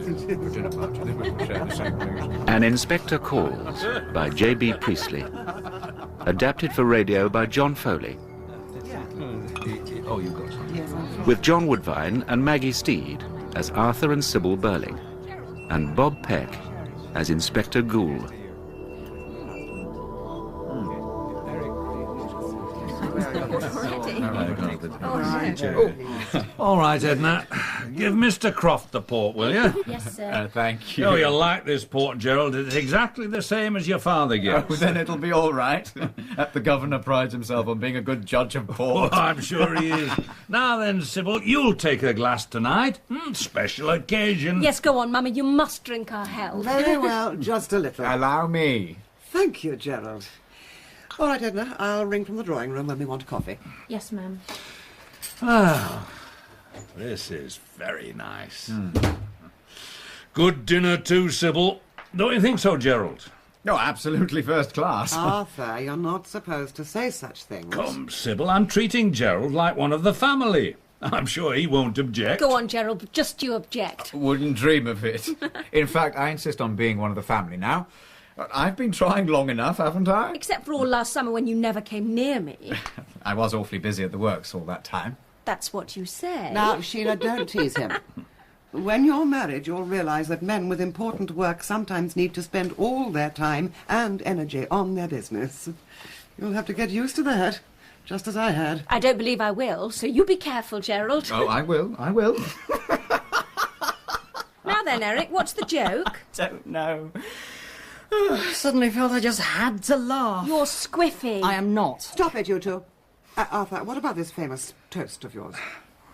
dinner party, then we can share the same place. An Inspector Calls by J.B. Priestley. Adapted for radio by John Foley. Oh, you got some. With John Woodvine and Maggie Steed as Arthur and Sybil Birling, and Bob Peck as Inspector Goole. All right, Edna. Give Mr. Croft the port, will you? Yes, sir. Thank you. Oh, you'll like this port, Gerald. It's exactly the same as your father gets. Oh, then it'll be all right. The governor prides himself on being a good judge of port. Oh, I'm sure he is. Now then, Sybil, you'll take a glass tonight. Special occasion. Yes, go on, Mummy. You must drink our health. Very well, just a little. Allow me. Thank you, Gerald. All right, Edna, I'll ring from the drawing room when we want coffee. Yes, ma'am. Ah, this is very nice. Good dinner too, Sybil. Don't you think so, Gerald? No, absolutely first class. Arthur, you're not supposed to say such things. Come, Sybil, I'm treating Gerald like one of the family. I'm sure he won't object. Go on, Gerald, but just you object. Wouldn't dream of it. In fact, I insist on being one of the family now. I've been trying long enough, haven't I? Except for all last summer when you never came near me. I was awfully busy at the works all that time. That's what you say. Now, Sheila, don't tease him. When you're married, you'll realise that men with important work sometimes need to spend all their time and energy on their business. You'll have to get used to that, just as I had. I don't believe I will, so you be careful, Gerald. Oh, I will. Now then, Eric, what's the joke? Don't know. Suddenly felt I just had to laugh. You're squiffy. I am not. Stop it, you two. Arthur, what about this famous toast of yours?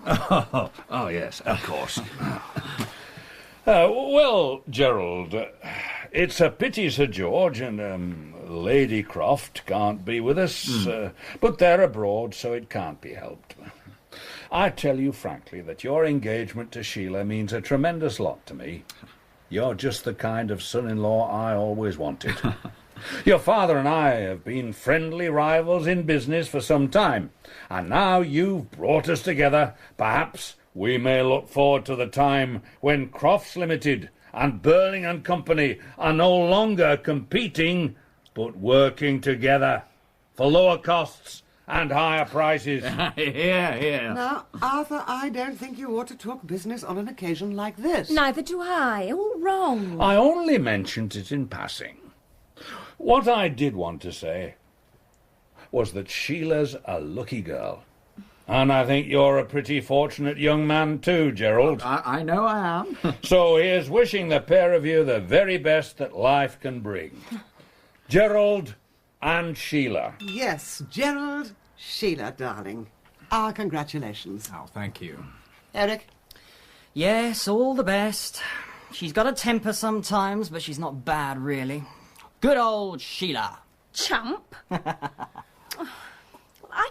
Oh, yes, of course. Well, Gerald, it's a pity Sir George and Lady Croft can't be with us, but they're abroad, so it can't be helped. I tell you frankly that your engagement to Sheila means a tremendous lot to me. You're just the kind of son-in-law I always wanted. Your father and I have been friendly rivals in business for some time, and now you've brought us together. Perhaps we may look forward to the time when Crofts Limited and Birling and Company are no longer competing, but working together for lower costs and higher prices. Here. Now, Arthur, I don't think you ought to talk business on an occasion like this. Neither do I. All wrong. I only mentioned it in passing. What I did want to say was that Sheila's a lucky girl. And I think you're a pretty fortunate young man too, Gerald. I know I am. So here's wishing the pair of you the very best that life can bring. Gerald and Sheila. Yes, Gerald, Sheila, darling. Our congratulations. Oh, thank you. Eric? Yes, all the best. She's got a temper sometimes, but she's not bad, really. Good old Sheila. Chump. I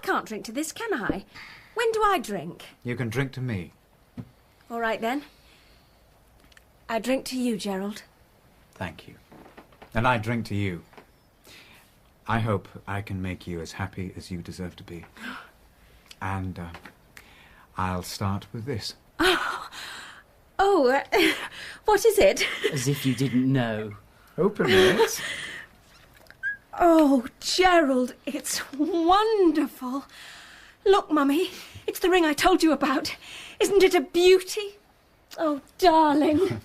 can't drink to this, can I? When do I drink? You can drink to me. All right, then. I drink to you, Gerald. Thank you. And I drink to you. I hope I can make you as happy as you deserve to be. And I'll start with this. Oh, what is it? As if you didn't know. Open it. Oh, Gerald, it's wonderful. Look, Mummy, it's the ring I told you about. Isn't it a beauty? Oh, darling.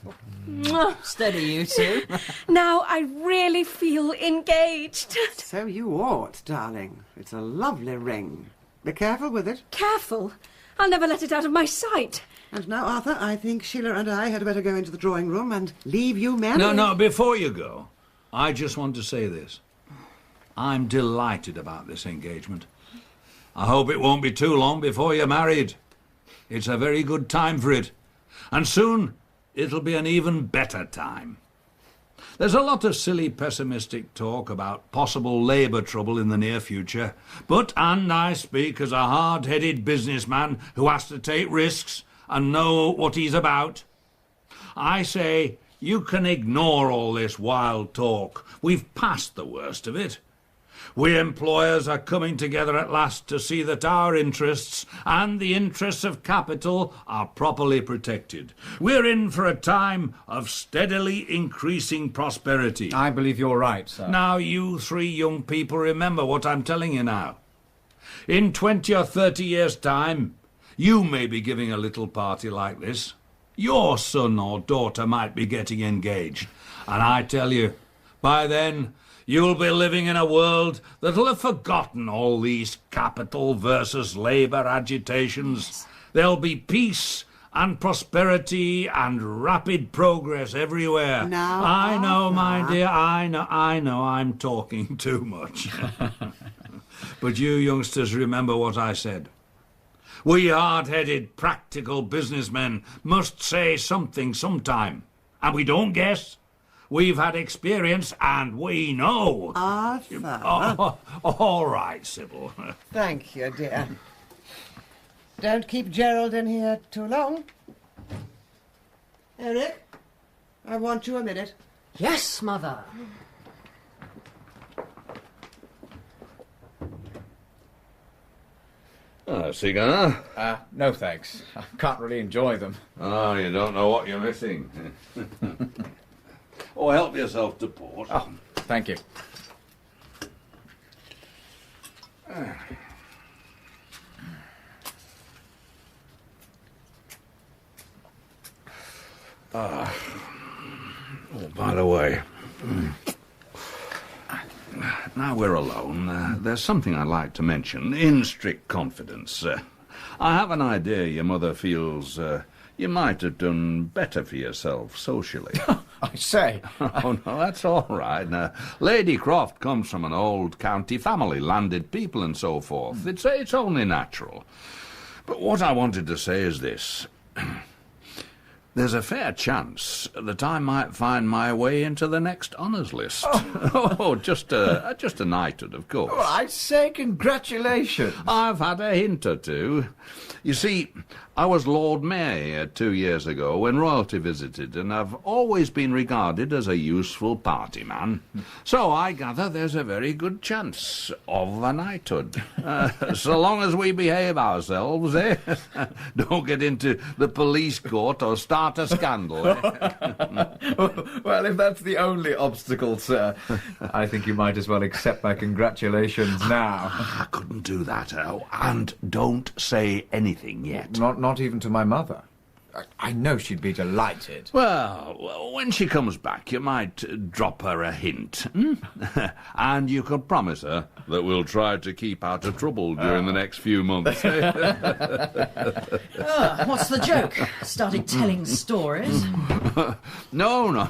Mwah. Steady, you two. Now I really feel engaged. So you ought, darling. It's a lovely ring. Be careful with it. Careful. I'll never let it out of my sight. And now, Arthur, I think Sheila and I had better go into the drawing room and leave you men. No, before you go, I just want to say this. I'm delighted about this engagement. I hope it won't be too long before you're married. It's a very good time for it. And soon, it'll be an even better time. There's a lot of silly pessimistic talk about possible labour trouble in the near future, and I speak as a hard-headed businessman who has to take risks and know what he's about. I say you can ignore all this wild talk. We've passed the worst of it. We employers are coming together at last to see that our interests and the interests of capital are properly protected. We're in for a time of steadily increasing prosperity. I believe you're right, sir. Now, you three young people, remember what I'm telling you now. In 20 or 30 years' time, you may be giving a little party like this. Your son or daughter might be getting engaged. And I tell you, by then, you'll be living in a world that'll have forgotten all these capital versus labour agitations. There'll be peace and prosperity and rapid progress everywhere. Now, I know, Arthur. my dear, I know I'm talking too much. But you youngsters remember what I said. We hard-headed, practical businessmen must say something sometime. And we don't guess. We've had experience and we know. Arthur. Oh, all right, Sybil. Thank you, dear. Don't keep Gerald in here too long. Eric, I want you a minute. Yes, Mother. A cigar? No thanks. I can't really enjoy them. Oh, you don't know what you're missing. Oh, help yourself to port. Oh, thank you. Oh, by the way, now we're alone, there's something I'd like to mention, in strict confidence. I have an idea your mother feels you might have done better for yourself socially. I say. Oh, no, that's all right. Now, Lady Croft comes from an old county family, landed people and so forth. It's only natural. But what I wanted to say is this. There's a fair chance that I might find my way into the next honours list. Oh, just a knighthood, of course. Oh, I say congratulations. I've had a hint or two. You see, I was Lord Mayor 2 years ago when royalty visited, and I've always been regarded as a useful party man. So I gather there's a very good chance of a knighthood. So long as we behave ourselves, eh? Don't get into the police court or start a scandal. Well, if that's the only obstacle, sir, I think you might as well accept my congratulations now. I couldn't do that. Oh, and don't say anything yet. Not even to my mother. I know she'd be delighted. Well, when she comes back, you might drop her a hint. And you could promise her that we'll try to keep out of trouble during the next few months. What's the joke? Started telling stories? No.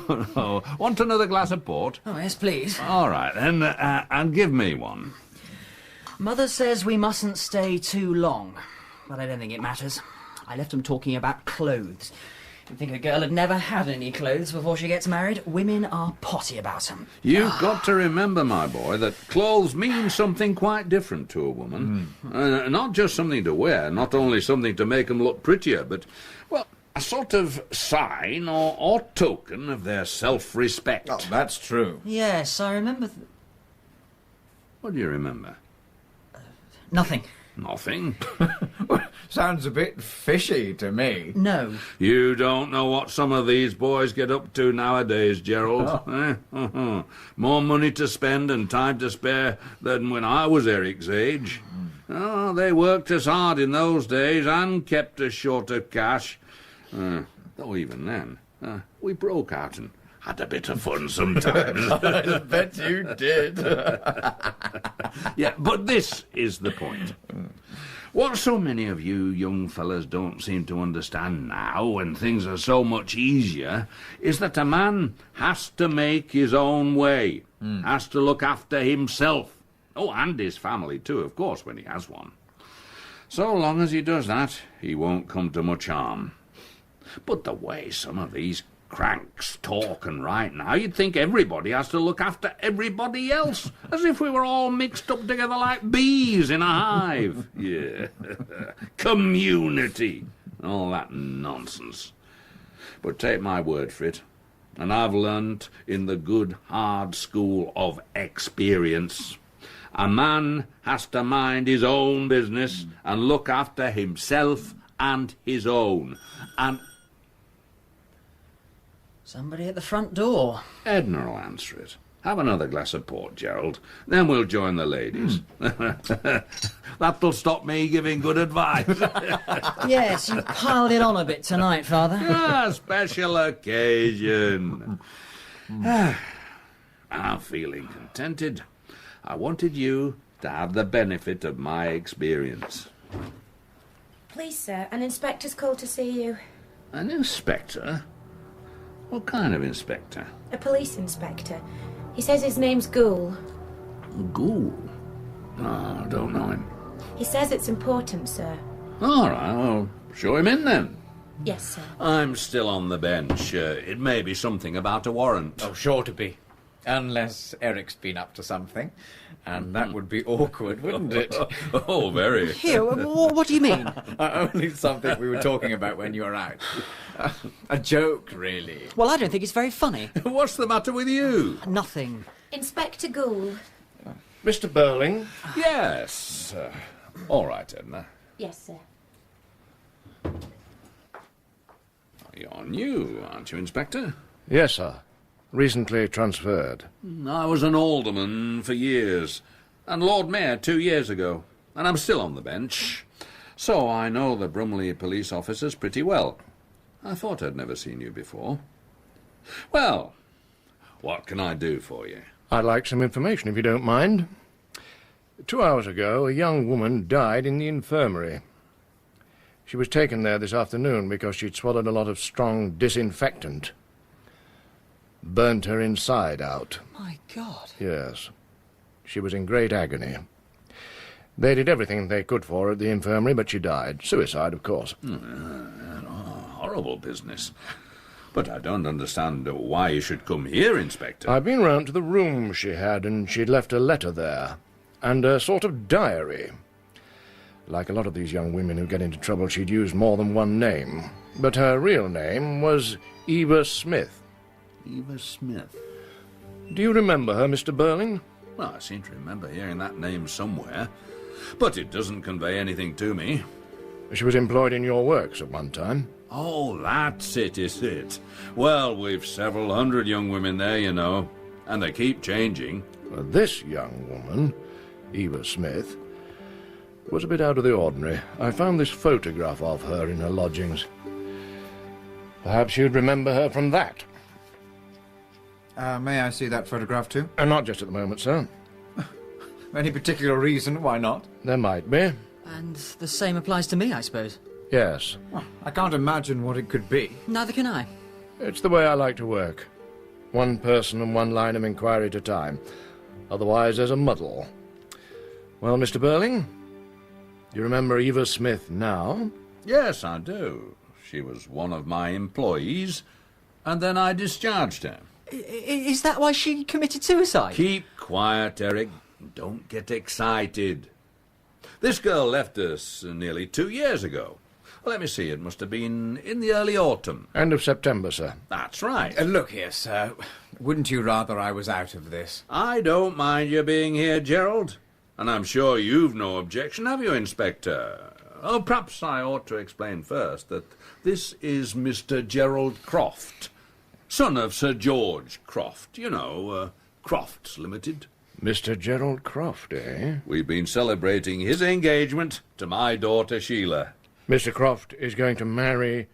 Want another glass of port? Oh, yes, please. All right, then, and give me one. Mother says we mustn't stay too long, but I don't think it matters. I left them talking about clothes. You'd think a girl had never had any clothes before she gets married. Women are potty about them. You've got to remember, my boy, that clothes mean something quite different to a woman. Not just something to wear, not only something to make them look prettier, but, well, a sort of sign or token of their self-respect. Oh, that's true. Yes, I remember... What do you remember? Nothing. Nothing. Sounds a bit fishy to me. No. You don't know what some of these boys get up to nowadays, Gerald. More money to spend and time to spare than when I was Eric's age. Oh, they worked us hard in those days and kept us short of cash. Though even then, we broke out and had a bit of fun sometimes. I bet you did. Yeah, but this is the point. What so many of you young fellas don't seem to understand now, when things are so much easier, is that a man has to make his own way, has to look after himself. Oh, and his family too, of course, when he has one. So long as he does that, he won't come to much harm. But the way some of these cranks talk and write now, you'd think everybody has to look after everybody else, as if we were all mixed up together like bees in a hive. Yeah. Community. All that nonsense. But take my word for it, and I've learnt in the good, hard school of experience, A man has to mind his own business and look after himself and his own. And Somebody at the front door. Edna will answer it. Have another glass of port, Gerald. Then we'll join the ladies. That'll stop me giving good advice. Yes, you piled it on a bit tonight, Father. Special occasion. I'm feeling contented. I wanted you to have the benefit of my experience. Please, sir, an inspector's called to see you. An inspector? What kind of inspector? A police inspector. He says his name's Goole. Goole? Oh, I don't know him. He says it's important, sir. All right, well, show him in then. Yes, sir. I'm still on the bench. It may be something about a warrant. Oh, sure to be. Unless Eric's been up to something. And that would be awkward, wouldn't it? Oh, very. Here, what do you mean? Only something we were talking about when you were out. A joke, really. Well, I don't think it's very funny. What's the matter with you? Nothing. Inspector Goole. Mr. Birling? Yes. All right, Edna. Yes, sir. You're new, aren't you, Inspector? Yes, sir. Recently transferred. I was an alderman for years, and Lord Mayor 2 years ago, and I'm still on the bench. So I know the Brumley police officers pretty well. I thought I'd never seen you before. Well, what can I do for you? I'd like some information, if you don't mind. 2 hours ago, a young woman died in the infirmary. She was taken there this afternoon because she'd swallowed a lot of strong disinfectant. Burnt her inside out. My God. Yes. She was in great agony. They did everything they could for her at the infirmary, but she died. Suicide, of course. Horrible business. But I don't understand why you should come here, Inspector. I've been round to the room she had, and she'd left a letter there. And a sort of diary. Like a lot of these young women who get into trouble, she'd used more than one name. But her real name was Eva Smith. Eva Smith. Do you remember her, Mr. Birling? Well, I seem to remember hearing that name somewhere. But it doesn't convey anything to me. She was employed in your works at one time. Oh, that's it, is it? Well, we've several hundred young women there, you know. And they keep changing. Well, this young woman, Eva Smith, was a bit out of the ordinary. I found this photograph of her in her lodgings. Perhaps you'd remember her from that. May I see that photograph too? Not just at the moment, sir. Any particular reason why not? There might be. And the same applies to me, I suppose. Yes. Well, I can't imagine what it could be. Neither can I. It's the way I like to work. One person and one line of inquiry at a time. Otherwise, there's a muddle. Well, Mr. Birling, do you remember Eva Smith now? Yes, I do. She was one of my employees, and then I discharged her. Is that why she committed suicide? Keep quiet, Eric. Don't get excited. This girl left us nearly 2 years ago. Let me see, it must have been in the early autumn. End of September, sir. That's right. Look here, sir. Wouldn't you rather I was out of this? I don't mind you being here, Gerald. And I'm sure you've no objection, have you, Inspector? Oh, perhaps I ought to explain first that this is Mr. Gerald Croft, son of Sir George Croft, you know, Crofts Limited. Mr. Gerald Croft, eh? We've been celebrating his engagement to my daughter Sheila. Mr. Croft is going to marry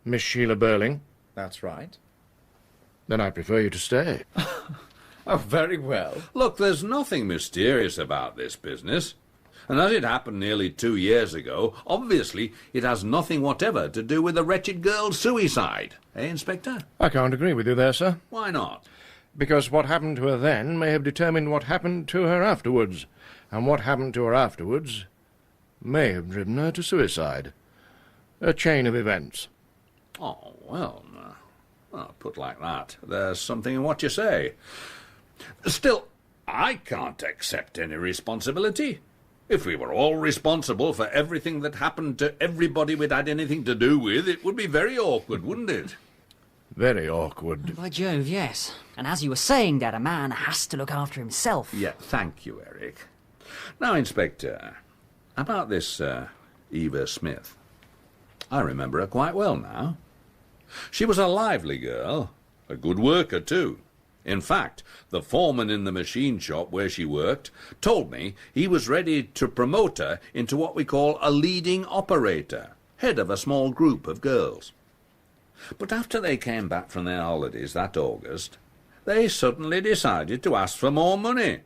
Miss Sheila Birling? That's right. Then I prefer you to stay. Oh, very well. Look, there's nothing mysterious about this business. And as it happened nearly 2 years ago, obviously it has nothing whatever to do with the wretched girl's suicide. Eh, Inspector? I can't agree with you there, sir. Why not? Because what happened to her then may have determined what happened to her afterwards. And what happened to her afterwards may have driven her to suicide. A chain of events. Oh, well, put like that, there's something in what you say. Still, I can't accept any responsibility. If we were all responsible for everything that happened to everybody we'd had anything to do with, it would be very awkward, wouldn't it? Very awkward. By Jove, yes. And as you were saying, Dad, a man has to look after himself. Yeah, thank you, Eric. Now, Inspector, about this Eva Smith. I remember her quite well now. She was a lively girl, a good worker too. In fact, the foreman in the machine shop where she worked told me he was ready to promote her into what we call a leading operator, head of a small group of girls. But after they came back from their holidays that August, they suddenly decided to ask for more money.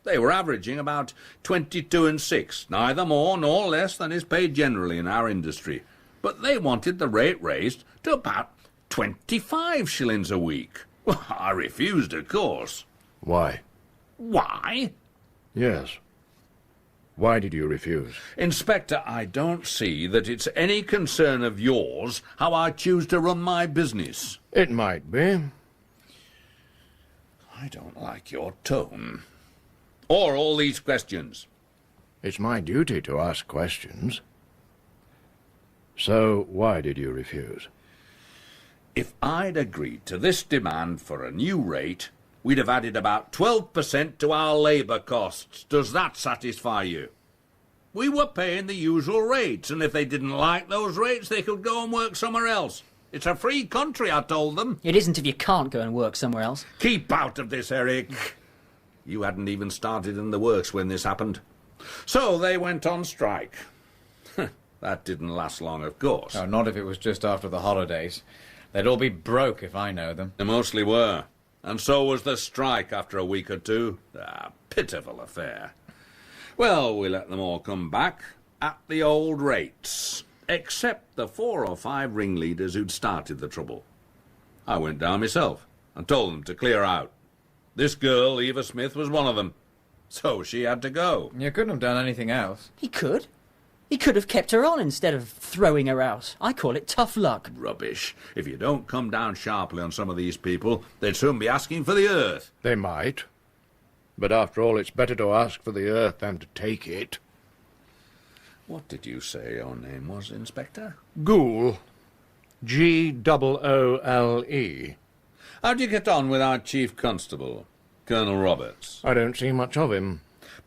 They were averaging about 22 and 6, neither more nor less than is paid generally in our industry. But they wanted the rate raised to about 25 shillings a week. Well, I refused, of course. Why? Why? Yes. Why did you refuse? Inspector, I don't see that it's any concern of yours how I choose to run my business. It might be. I don't like your tone. Or all these questions. It's my duty to ask questions. So, why did you refuse? If I'd agreed to this demand for a new rate, we'd have added about 12% to our labour costs. Does that satisfy you? We were paying the usual rates, and if they didn't like those rates, they could go and work somewhere else. It's a free country, I told them. It isn't if you can't go and work somewhere else. Keep out of this, Eric. You hadn't even started in the works when this happened. So they went on strike. That didn't last long, of course. Oh, not if it was just after the holidays. They'd all be broke if I know them. They mostly were. And so was the strike after a week or two. A pitiful affair. Well, we let them all come back at the old rates, except the 4 or 5 ringleaders who'd started the trouble. I went down myself and told them to clear out. This girl, Eva Smith, was one of them. So she had to go. You couldn't have done anything else. He could. He could have kept her on instead of throwing her out. I call it tough luck. Rubbish. If you don't come down sharply on some of these people, they'd soon be asking for the earth. They might. But after all, it's better to ask for the earth than to take it. What did you say your name was, Inspector? Goole. Goole. How'd you get on with our Chief Constable, Colonel Roberts? I don't see much of him.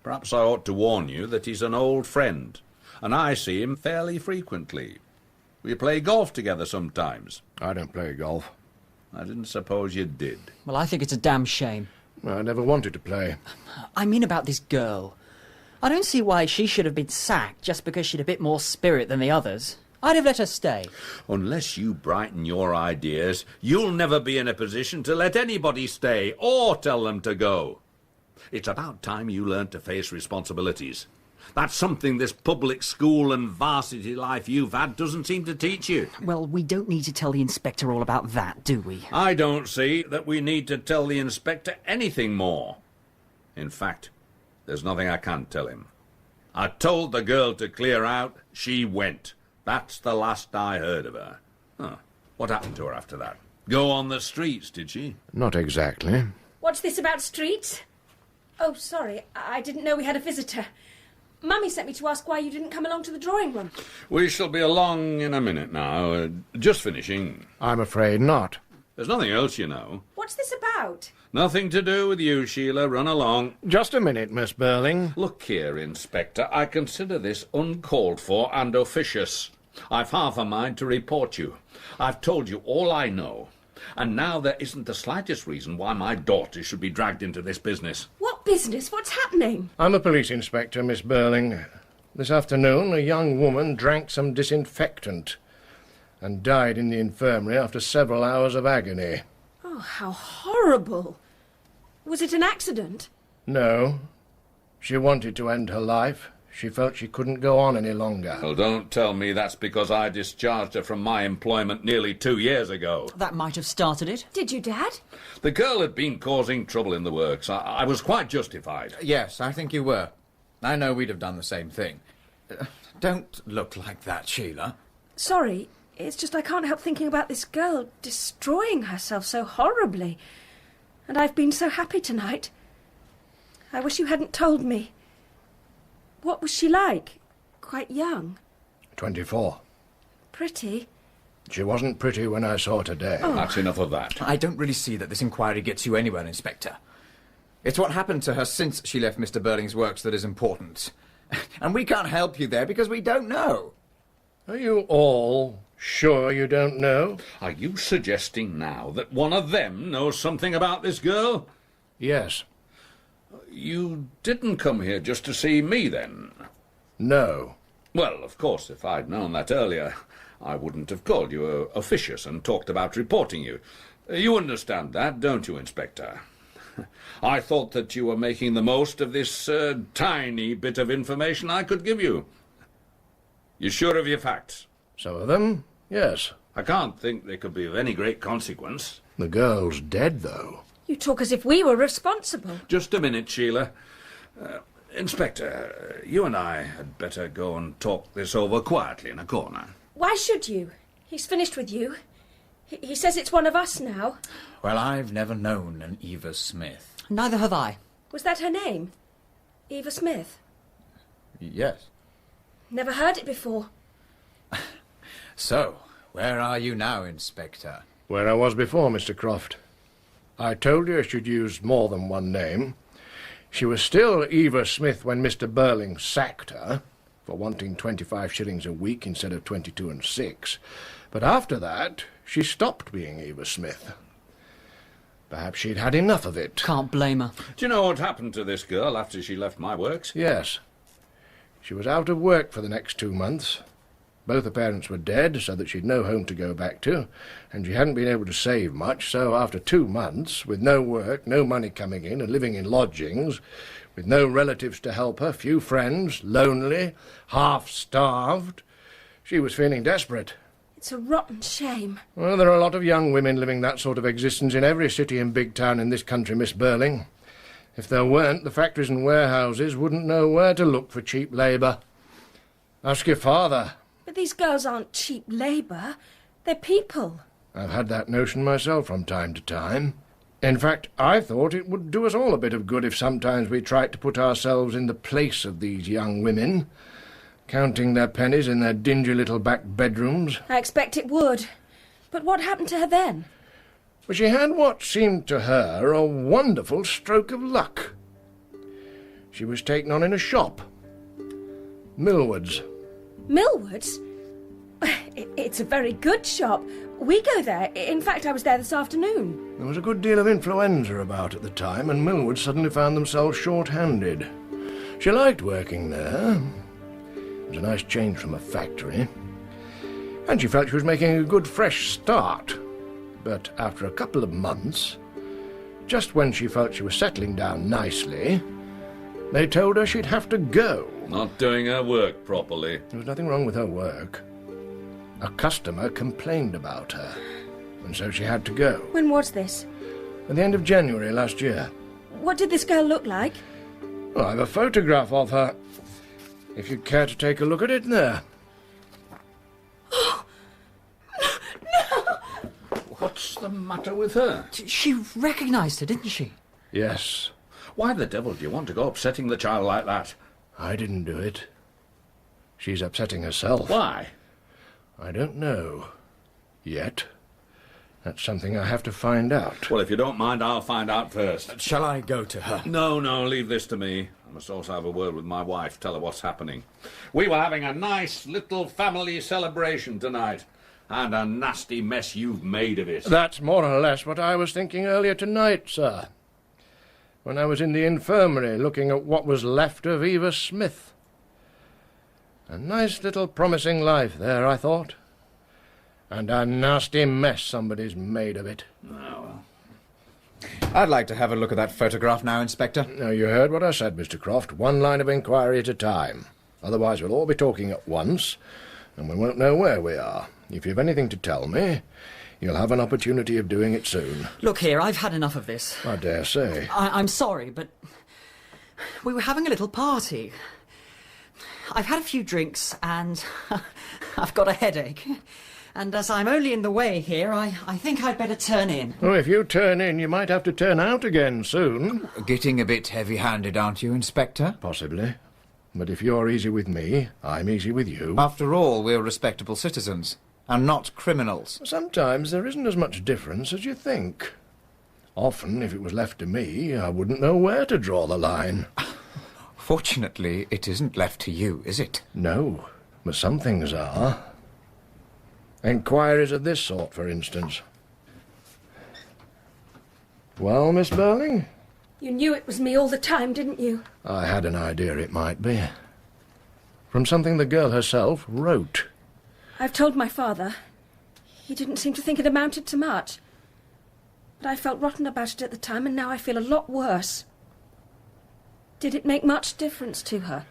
Perhaps I ought to warn you that he's an old friend, and I see him fairly frequently. We play golf together sometimes. I don't play golf. I didn't suppose you did. Well, I think it's a damn shame. I never wanted to play. I mean about this girl. I don't see why she should have been sacked just because she'd a bit more spirit than the others. I'd have let her stay. Unless you brighten your ideas, you'll never be in a position to let anybody stay or tell them to go. It's about time you learned to face responsibilities. That's something this public school and varsity life you've had doesn't seem to teach you. Well, we don't need to tell the inspector all about that, do we? I don't see that we need to tell the inspector anything more. In fact, there's nothing I can tell him. I told the girl to clear out. She went. That's the last I heard of her. Huh. What happened to her after that? Go on the streets, did she? Not exactly. What's this about streets? Oh, sorry, I didn't know we had a visitor. Mummy sent me to ask why you didn't come along to the drawing room. We shall be along in a minute now. Just finishing. I'm afraid not. There's nothing else, you know. What's this about? Nothing to do with you, Sheila. Run along. Just a minute, Miss Birling. Look here, Inspector. I consider this uncalled for and officious. I've half a mind to report you. I've told you all I know. And now there isn't the slightest reason why my daughter should be dragged into this business. What business? What's happening? I'm a police inspector, Miss Birling. This afternoon, a young woman drank some disinfectant and died in the infirmary after several hours of agony. Oh, how horrible. Was it an accident? No. She wanted to end her life. She felt she couldn't go on any longer. Well, don't tell me that's because I discharged her from my employment nearly 2 years ago. That might have started it. Did you, Dad? The girl had been causing trouble in the works. I was quite justified. Yes, I think you were. I know we'd have done the same thing. Don't look like that, Sheila. Sorry, it's just I can't help thinking about this girl destroying herself so horribly. And I've been so happy tonight. I wish you hadn't told me. What was she like? Quite young? 24. Pretty? She wasn't pretty when I saw her today. That's enough of that. I don't really see that this inquiry gets you anywhere, Inspector. It's what happened to her since she left Mr. Birling's works that is important. And we can't help you there because we don't know. Are you all sure you don't know? Are you suggesting now that one of them knows something about this girl? Yes. You didn't come here just to see me, then? No. Well, of course, if I'd known that earlier, I wouldn't have called you officious and talked about reporting you. You understand that, don't you, Inspector? I thought that you were making the most of this tiny bit of information I could give you. You sure of your facts? Some of them, yes. I can't think they could be of any great consequence. The girl's dead, though. You talk as if we were responsible. Just a minute, Sheila. Inspector, you and I had better go and talk this over quietly in a corner. Why should you? He's finished with you. He says it's one of us now. Well, I've never known an Eva Smith. Neither have I. Was that her name? Eva Smith? Yes. Never heard it before. So, where are you now, Inspector? Where I was before, Mr. Croft. I told you I should use more than one name. She was still Eva Smith when Mr. Birling sacked her for wanting 25 shillings a week instead of 22 and 6. But after that, she stopped being Eva Smith. Perhaps she'd had enough of it. Can't blame her. Do you know what happened to this girl after she left my works? Yes. She was out of work for the next 2 months. Both her parents were dead, so that she'd no home to go back to, and she hadn't been able to save much, so after 2 months, with no work, no money coming in, and living in lodgings, with no relatives to help her, few friends, lonely, half-starved, she was feeling desperate. It's a rotten shame. Well, there are a lot of young women living that sort of existence in every city and big town in this country, Miss Birling. If there weren't, the factories and warehouses wouldn't know where to look for cheap labour. Ask your father. But these girls aren't cheap labour. They're people. I've had that notion myself from time to time. In fact, I thought it would do us all a bit of good if sometimes we tried to put ourselves in the place of these young women, counting their pennies in their dingy little back bedrooms. I expect it would. But what happened to her then? Well, she had what seemed to her a wonderful stroke of luck. She was taken on in a shop. Millward's. Millward's? It's a very good shop. We go there. In fact, I was there this afternoon. There was a good deal of influenza about at the time, and Millward suddenly found themselves short-handed. She liked working there. It was a nice change from a factory. And she felt she was making a good fresh start. But after a couple of months, just when she felt she was settling down nicely, they told her she'd have to go. Not doing her work properly. There was nothing wrong with her work. A customer complained about her, and so she had to go. When was this? At the end of January last year. What did this girl look like? Well, I have a photograph of her, if you'd care to take a look at it there. Oh, no! What's the matter with her? She recognised her, didn't she? Yes. Why the devil do you want to go upsetting the child like that? I didn't do it. She's upsetting herself. Why? I don't know. Yet. That's something I have to find out. Well, if you don't mind, I'll find out first. Shall I go to her? No, leave this to me. I must also have a word with my wife, tell her what's happening. We were having a nice little family celebration tonight, and a nasty mess you've made of it. That's more or less what I was thinking earlier tonight, sir. When I was in the infirmary looking at what was left of Eva Smith. A nice little promising life there, I thought. And a nasty mess somebody's made of it. Oh, I'd like to have a look at that photograph now, Inspector. Now, you heard what I said, Mr. Croft. One line of inquiry at a time. Otherwise we'll all be talking at once, and we won't know where we are. If you've anything to tell me, you'll have an opportunity of doing it soon. Look here, I've had enough of this. I dare say. I'm sorry, but we were having a little party. I've had a few drinks, and I've got a headache. And as I'm only in the way here, I think I'd better turn in. Oh, if you turn in, you might have to turn out again soon. Getting a bit heavy-handed, aren't you, Inspector? Possibly. But if you're easy with me, I'm easy with you. After all, we're respectable citizens, and not criminals. Sometimes there isn't as much difference as you think. Often, if it was left to me, I wouldn't know where to draw the line. Fortunately, it isn't left to you, is it? No, but some things are. Enquiries of this sort, for instance. Well, Miss Birling? You knew it was me all the time, didn't you? I had an idea it might be. From something the girl herself wrote. I've told my father. He didn't seem to think it amounted to much. But I felt rotten about it at the time, and now I feel a lot worse. Did it make much difference to her?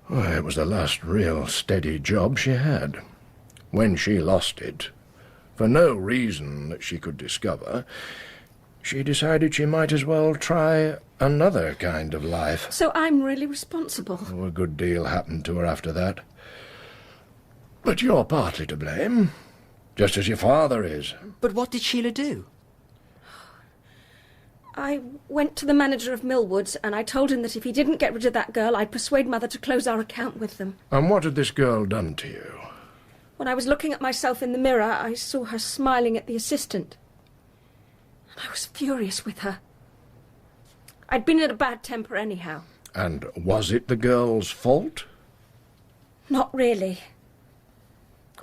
Well, it was the last real steady job she had. When she lost it, for no reason that she could discover, she decided she might as well try another kind of life. So I'm really responsible. Oh, a good deal happened to her after that. But you're partly to blame, just as your father is. But what did Sheila do? I went to the manager of Millwoods and I told him that if he didn't get rid of that girl, I'd persuade Mother to close our account with them. And what had this girl done to you? When I was looking at myself in the mirror, I saw her smiling at the assistant. And I was furious with her. I'd been in a bad temper anyhow. And was it the girl's fault? Not really.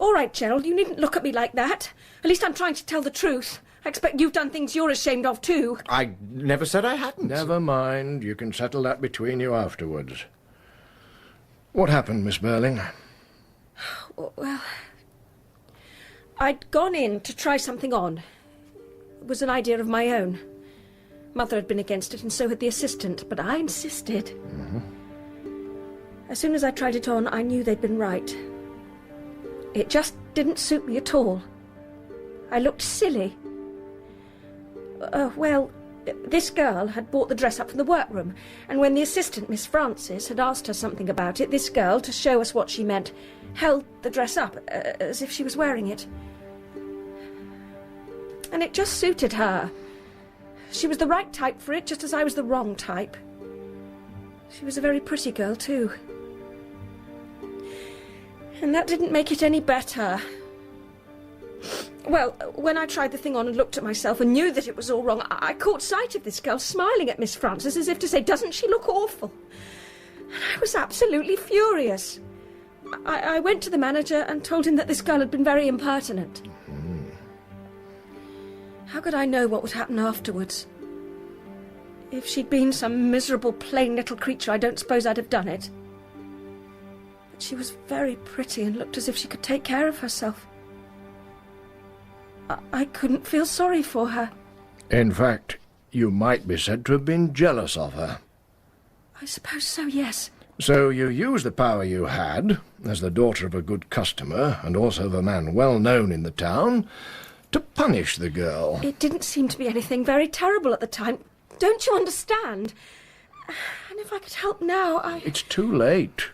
All right, Gerald, you needn't look at me like that. At least I'm trying to tell the truth. I expect you've done things you're ashamed of too. I never said I hadn't. Never mind. You can settle that between you afterwards. What happened, Miss Birling? Well, I'd gone in to try something on. It was an idea of my own. Mother had been against it, and so had the assistant, but I insisted. Mm-hmm. As soon as I tried it on, I knew they'd been right. It just didn't suit me at all. I looked silly. Well, this girl had bought the dress up from the workroom, and when the assistant, Miss Frances, had asked her something about it, this girl, to show us what she meant, held the dress up as if she was wearing it. And it just suited her. She was the right type for it, just as I was the wrong type. She was a very pretty girl, too. And that didn't make it any better. Well, when I tried the thing on and looked at myself and knew that it was all wrong, I caught sight of this girl smiling at Miss Frances as if to say, "Doesn't she look awful?" And I was absolutely furious. I went to the manager and told him that this girl had been very impertinent. How could I know what would happen afterwards? If she'd been some miserable, plain little creature, I don't suppose I'd have done it. But she was very pretty and looked as if she could take care of herself. I couldn't feel sorry for her. In fact, you might be said to have been jealous of her. I suppose so, yes. So you used the power you had, as the daughter of a good customer, and also of a man well known in the town, to punish the girl. It didn't seem to be anything very terrible at the time. Don't you understand? And if I could help now, It's too late.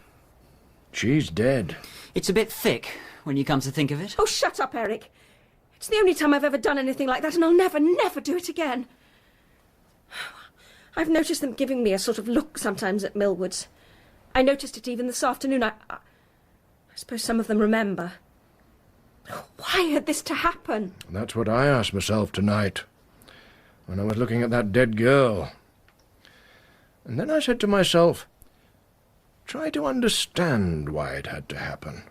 She's dead. It's a bit thick, when you come to think of it. Oh, shut up, Eric. It's the only time I've ever done anything like that, and I'll never, never do it again. I've noticed them giving me a sort of look sometimes at Millwoods. I noticed it even this afternoon. I suppose some of them remember. Why had this to happen? That's what I asked myself tonight, when I was looking at that dead girl. And then I said to myself, try to understand why it had to happen.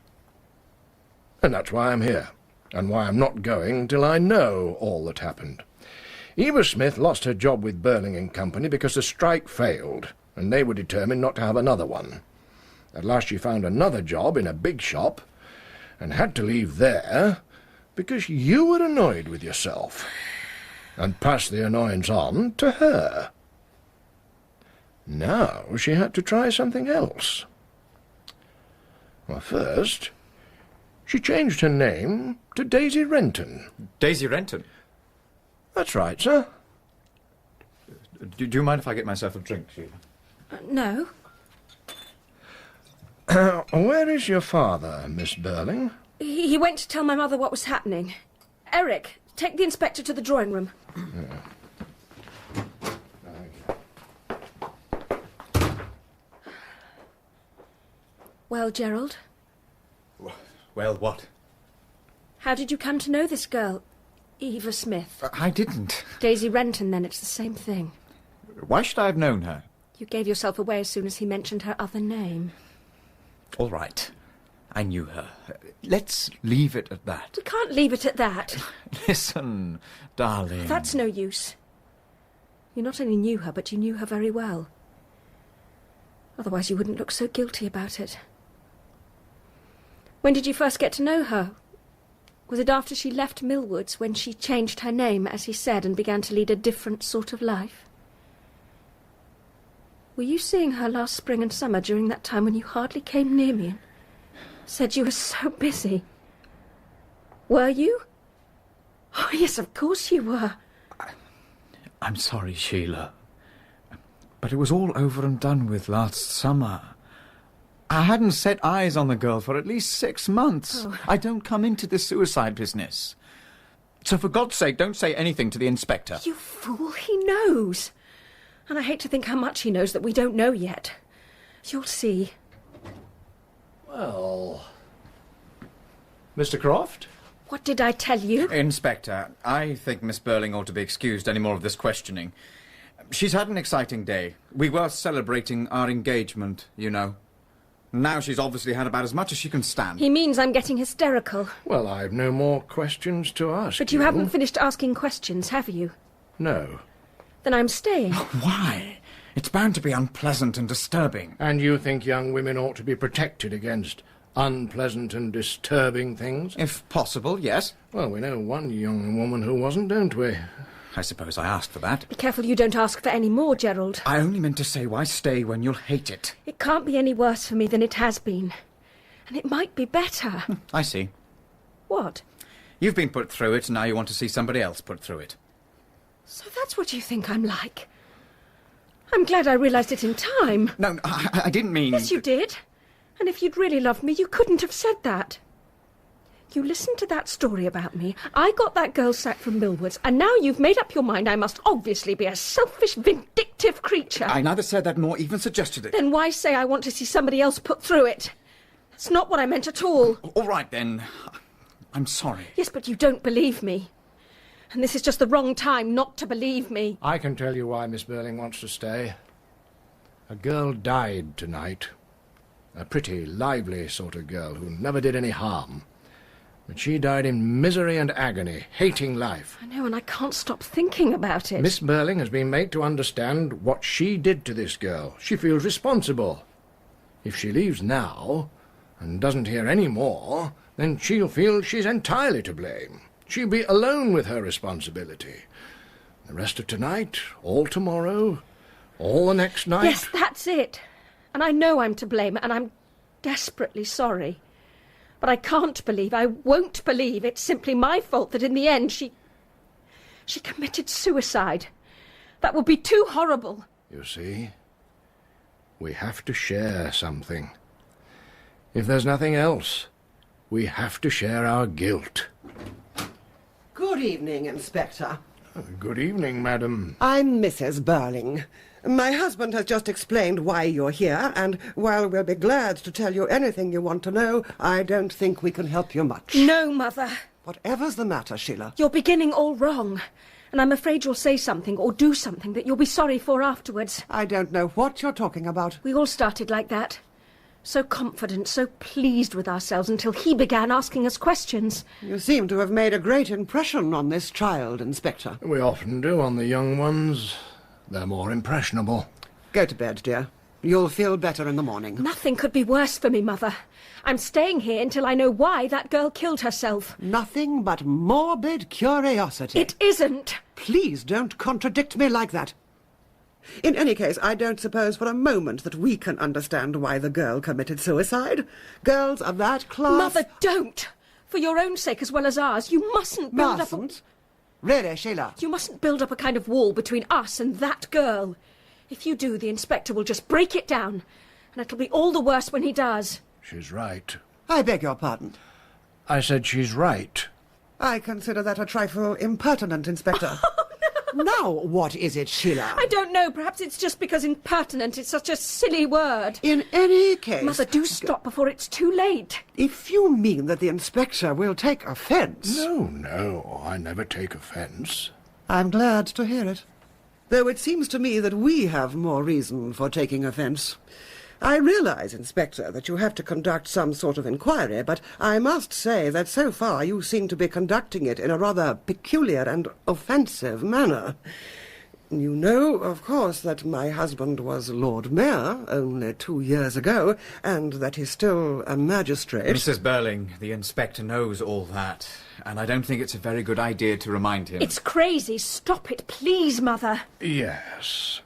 And that's why I'm here, and why I'm not going till I know all that happened. Eva Smith lost her job with Birling and Company because the strike failed, and they were determined not to have another one. At last she found another job in a big shop, and had to leave there because you were annoyed with yourself, and passed the annoyance on to her. Now she had to try something else. Well, first, she changed her name to Daisy Renton. Daisy Renton? That's right, sir. Do you mind if I get myself a drink, Sheila? No. Where is your father, Miss Birling? He went to tell my mother what was happening. Eric, take the inspector to the drawing room. Well, Gerald? Well, what? How did you come to know this girl? Eva Smith. I didn't. Daisy Renton, then. It's the same thing. Why should I have known her? You gave yourself away as soon as he mentioned her other name. All right. I knew her. Let's leave it at that. We can't leave it at that. Listen, darling. That's no use. You not only knew her, but you knew her very well. Otherwise you wouldn't look so guilty about it. When did you first get to know her? Was it after she left Millwoods, when she changed her name, as he said, and began to lead a different sort of life? Were you seeing her last spring and summer during that time when you hardly came near me and said you were so busy? Were you? Oh, yes, of course you were. I'm sorry, Sheila. But it was all over and done with last summer. I hadn't set eyes on the girl for at least 6 months. Oh. I don't come into this suicide business. So for God's sake, don't say anything to the inspector. You fool, he knows. And I hate to think how much he knows that we don't know yet. You'll see. Well... Mr. Croft? What did I tell you? Inspector, I think Miss Birling ought to be excused any more of this questioning. She's had an exciting day. We were celebrating our engagement, you know. Now she's obviously had about as much as she can stand. He means I'm getting hysterical. Well, I've no more questions to ask. But you haven't finished asking questions, have you? No. Then I'm staying. Why? It's bound to be unpleasant and disturbing. And you think young women ought to be protected against unpleasant and disturbing things? If possible, yes. Well, we know one young woman who wasn't, don't we? I suppose I asked for that. Be careful you don't ask for any more, Gerald. I only meant to say why stay when you'll hate it. It can't be any worse for me than it has been. And it might be better. I see. What? You've been put through it, and now you want to see somebody else put through it. So that's what you think I'm like? I'm glad I realised it in time. No, I didn't mean... Yes, you did. And if you'd really loved me, you couldn't have said that. You listened to that story about me. I got that girl sacked from Millwoods, and now you've made up your mind I must obviously be a selfish, vindictive creature. I neither said that nor even suggested it. Then why say I want to see somebody else put through it? That's not what I meant at all. All right, then. I'm sorry. Yes, but you don't believe me. And this is just the wrong time not to believe me. I can tell you why Miss Birling wants to stay. A girl died tonight. A pretty, lively sort of girl who never did any harm. But she died in misery and agony, hating life. I know, and I can't stop thinking about it. Miss Birling has been made to understand what she did to this girl. She feels responsible. If she leaves now, and doesn't hear any more, then she'll feel she's entirely to blame. She'll be alone with her responsibility. The rest of tonight, all tomorrow, all the next night... Yes, that's it. And I know I'm to blame, and I'm desperately sorry. But I can't believe, I won't believe it's simply my fault that in the end she committed suicide. That would be too horrible. You see, we have to share something. If there's nothing else, we have to share our guilt. Good evening, Inspector. Good evening, madam. I'm Mrs. Birling. My husband has just explained why you're here, and while we'll be glad to tell you anything you want to know, I don't think we can help you much. No, Mother. Whatever's the matter, Sheila? You're beginning all wrong. And I'm afraid you'll say something or do something that you'll be sorry for afterwards. I don't know what you're talking about. We all started like that. So confident, so pleased with ourselves until he began asking us questions. You seem to have made a great impression on this child, Inspector. We often do on the young ones. They're more impressionable. Go to bed, dear. You'll feel better in the morning. Nothing could be worse for me, Mother. I'm staying here until I know why that girl killed herself. Nothing but morbid curiosity. It isn't. Please don't contradict me like that. In any case, I don't suppose for a moment that we can understand why the girl committed suicide. Girls of that class... Mother, don't! For your own sake as well as ours, you mustn't build up... Really, Sheila? You mustn't build up a kind of wall between us and that girl. If you do, the inspector will just break it down. And it'll be all the worse when he does. She's right. I beg your pardon. I said she's right. I consider that a trifle impertinent, Inspector. Oh, Now, what is it, Sheila? I don't know. Perhaps it's just because impertinent is such a silly word. In any case... Mother, do stop before it's too late. If you mean that the inspector will take offence... No, I never take offence. I'm glad to hear it. Though it seems to me that we have more reason for taking offence. I realise, Inspector, that you have to conduct some sort of inquiry, but I must say that so far you seem to be conducting it in a rather peculiar and offensive manner. You know, of course, that my husband was Lord Mayor only 2 years ago, and that he's still a magistrate. Mrs. Birling, the inspector knows all that, and I don't think it's a very good idea to remind him. It's crazy. Stop it, please, Mother. Yes.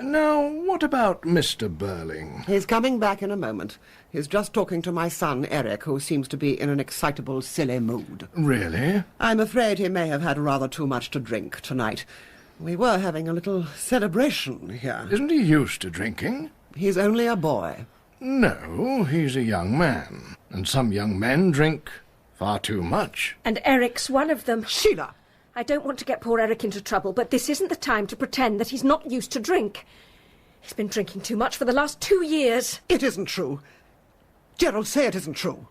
Now, what about Mr. Birling? He's coming back in a moment. He's just talking to my son, Eric, who seems to be in an excitable, silly mood. Really? I'm afraid he may have had rather too much to drink tonight. We were having a little celebration here. Isn't he used to drinking? He's only a boy. No, he's a young man. And some young men drink far too much. And Eric's one of them. Sheila! I don't want to get poor Eric into trouble, but this isn't the time to pretend that he's not used to drink. He's been drinking too much for the last 2 years. It isn't true. Gerald, say it isn't true.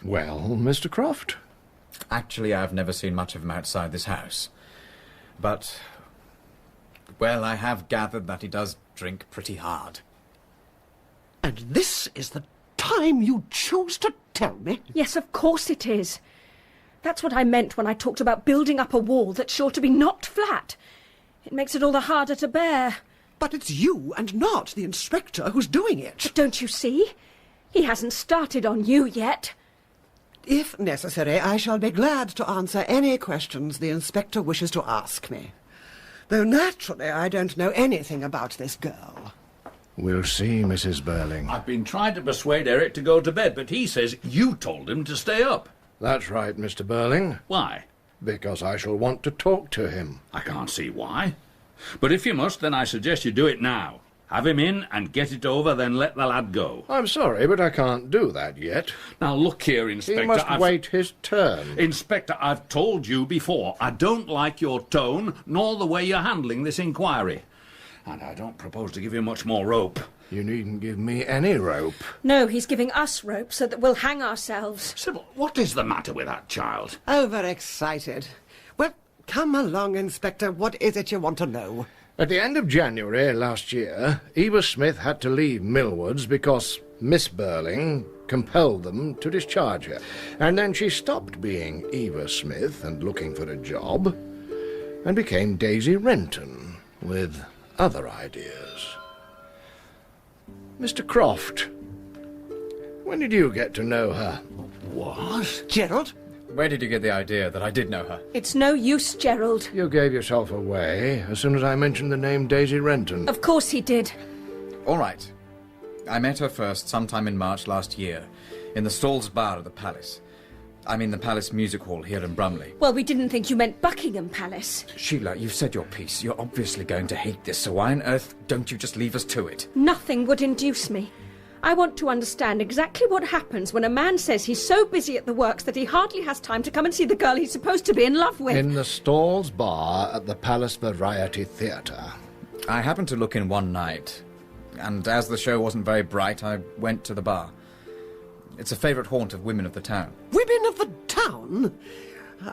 Well, Mr. Croft? Actually, I've never seen much of him outside this house. But, well, I have gathered that he does drink pretty hard. And this is the time you choose to tell me? Yes, of course it is. That's what I meant when I talked about building up a wall that's sure to be knocked flat. It makes it all the harder to bear. But it's you and not the inspector who's doing it. But don't you see? He hasn't started on you yet. If necessary, I shall be glad to answer any questions the inspector wishes to ask me. Though naturally I don't know anything about this girl. We'll see, Mrs. Birling. I've been trying to persuade Eric to go to bed, but he says you told him to stay up. That's right, Mr. Birling. Why? Because I shall want to talk to him. I can't see why. But if you must, then I suggest you do it now. Have him in and get it over, then let the lad go. I'm sorry, but I can't do that yet. Now look here, Inspector. He must wait his turn. Inspector, I've told you before, I don't like your tone, nor the way you're handling this inquiry. And I don't propose to give you much more rope. You needn't give me any rope. No, he's giving us rope so that we'll hang ourselves. Sybil, what is the matter with that child? Overexcited. Well, come along, Inspector. What is it you want to know? At the end of January last year, Eva Smith had to leave Millwards because Miss Birling compelled them to discharge her. And then she stopped being Eva Smith and looking for a job and became Daisy Renton with other ideas. Mr. Croft, when did you get to know her? What? Gerald? Where did you get the idea that I did know her? It's no use, Gerald. You gave yourself away as soon as I mentioned the name Daisy Renton. Of course he did. All right. I met her first sometime in March last year, in the Stalls Bar at the Palace. I mean the Palace Music Hall here in Brumley. Well, we didn't think you meant Buckingham Palace. Sheila, you've said your piece. You're obviously going to hate this, so why on earth don't you just leave us to it? Nothing would induce me. I want to understand exactly what happens when a man says he's so busy at the works that he hardly has time to come and see the girl he's supposed to be in love with. In the Stalls Bar at the Palace Variety Theatre. I happened to look in one night, and as the show wasn't very bright, I went to the bar. It's a favourite haunt of women of the town. Women of the town?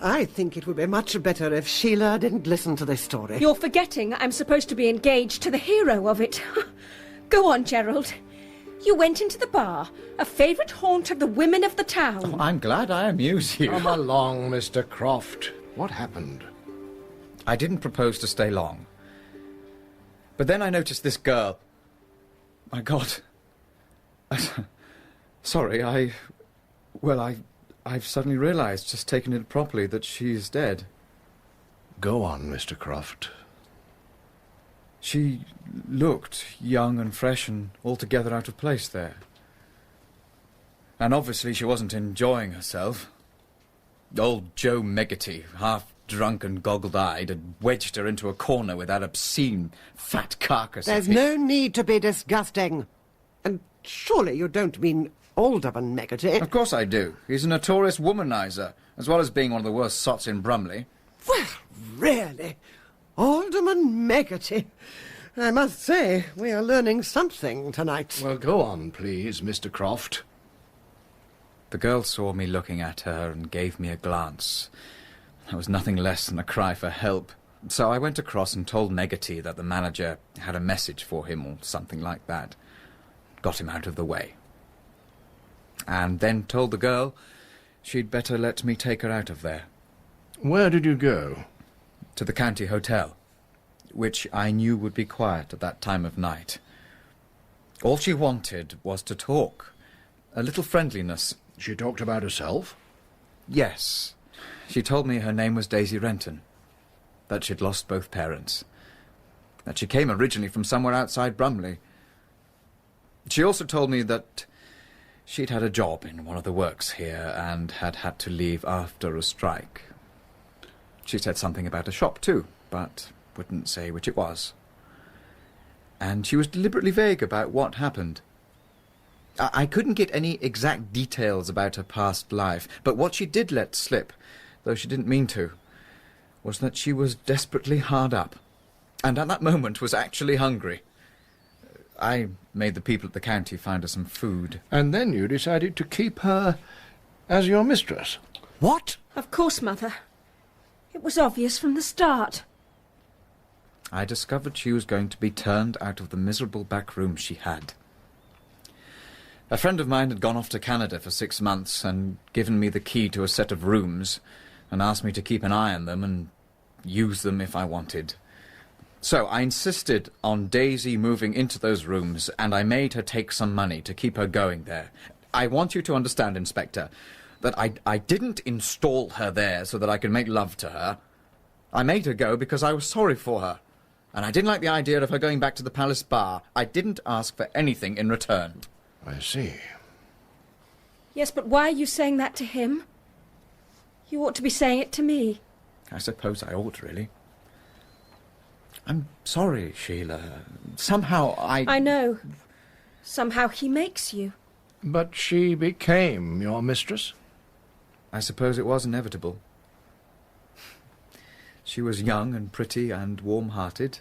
I think it would be much better if Sheila didn't listen to this story. You're forgetting I'm supposed to be engaged to the hero of it. Go on, Gerald. You went into the bar, a favourite haunt of the women of the town. Oh, I'm glad I amuse you. Come along, Mr. Croft. What happened? I didn't propose to stay long. But then I noticed this girl. My God. Sorry, I've suddenly realised, just taken it properly, that she's dead. Go on, Mr. Croft. She looked young and fresh and altogether out of place there. And obviously she wasn't enjoying herself. Old Joe Meggerty, half drunk and goggled-eyed, had wedged her into a corner with that obscene fat carcass. There's no need to be disgusting. And surely you don't mean Alderman Meggerty? Of course I do. He's a notorious womanizer, as well as being one of the worst sots in Brumley. Well, really, Alderman Meggerty, I must say we are learning something tonight. Well, go on, please, Mr. Croft. The girl saw me looking at her and gave me a glance. That was nothing less than a cry for help. So I went across and told Meggerty that the manager had a message for him or something like that. Got him out of the way. And then told the girl she'd better let me take her out of there. Where did you go? To the county hotel, which I knew would be quiet at that time of night. All she wanted was to talk. A little friendliness. She talked about herself? Yes. She told me her name was Daisy Renton, that she'd lost both parents, that she came originally from somewhere outside Brumley. She also told me that she'd had a job in one of the works here and had had to leave after a strike. She said something about a shop too, but wouldn't say which it was. And she was deliberately vague about what happened. I couldn't get any exact details about her past life, but what she did let slip, though she didn't mean to, was that she was desperately hard up, and at that moment was actually hungry. I made the people at the county find her some food. And then you decided to keep her as your mistress? What? Of course, Mother. It was obvious from the start. I discovered she was going to be turned out of the miserable back room she had. A friend of mine had gone off to Canada for 6 months and given me the key to a set of rooms and asked me to keep an eye on them and use them if I wanted. So I insisted on Daisy moving into those rooms, and I made her take some money to keep her going there. I want you to understand, Inspector, that I didn't install her there so that I could make love to her. I made her go because I was sorry for her, and I didn't like the idea of her going back to the Palace Bar. I didn't ask for anything in return. I see. Yes, but why are you saying that to him? You ought to be saying it to me. I suppose I ought, really. I'm sorry, Sheila. Somehow I know. Somehow he makes you. But she became your mistress? I suppose it was inevitable. She was young and pretty and warm-hearted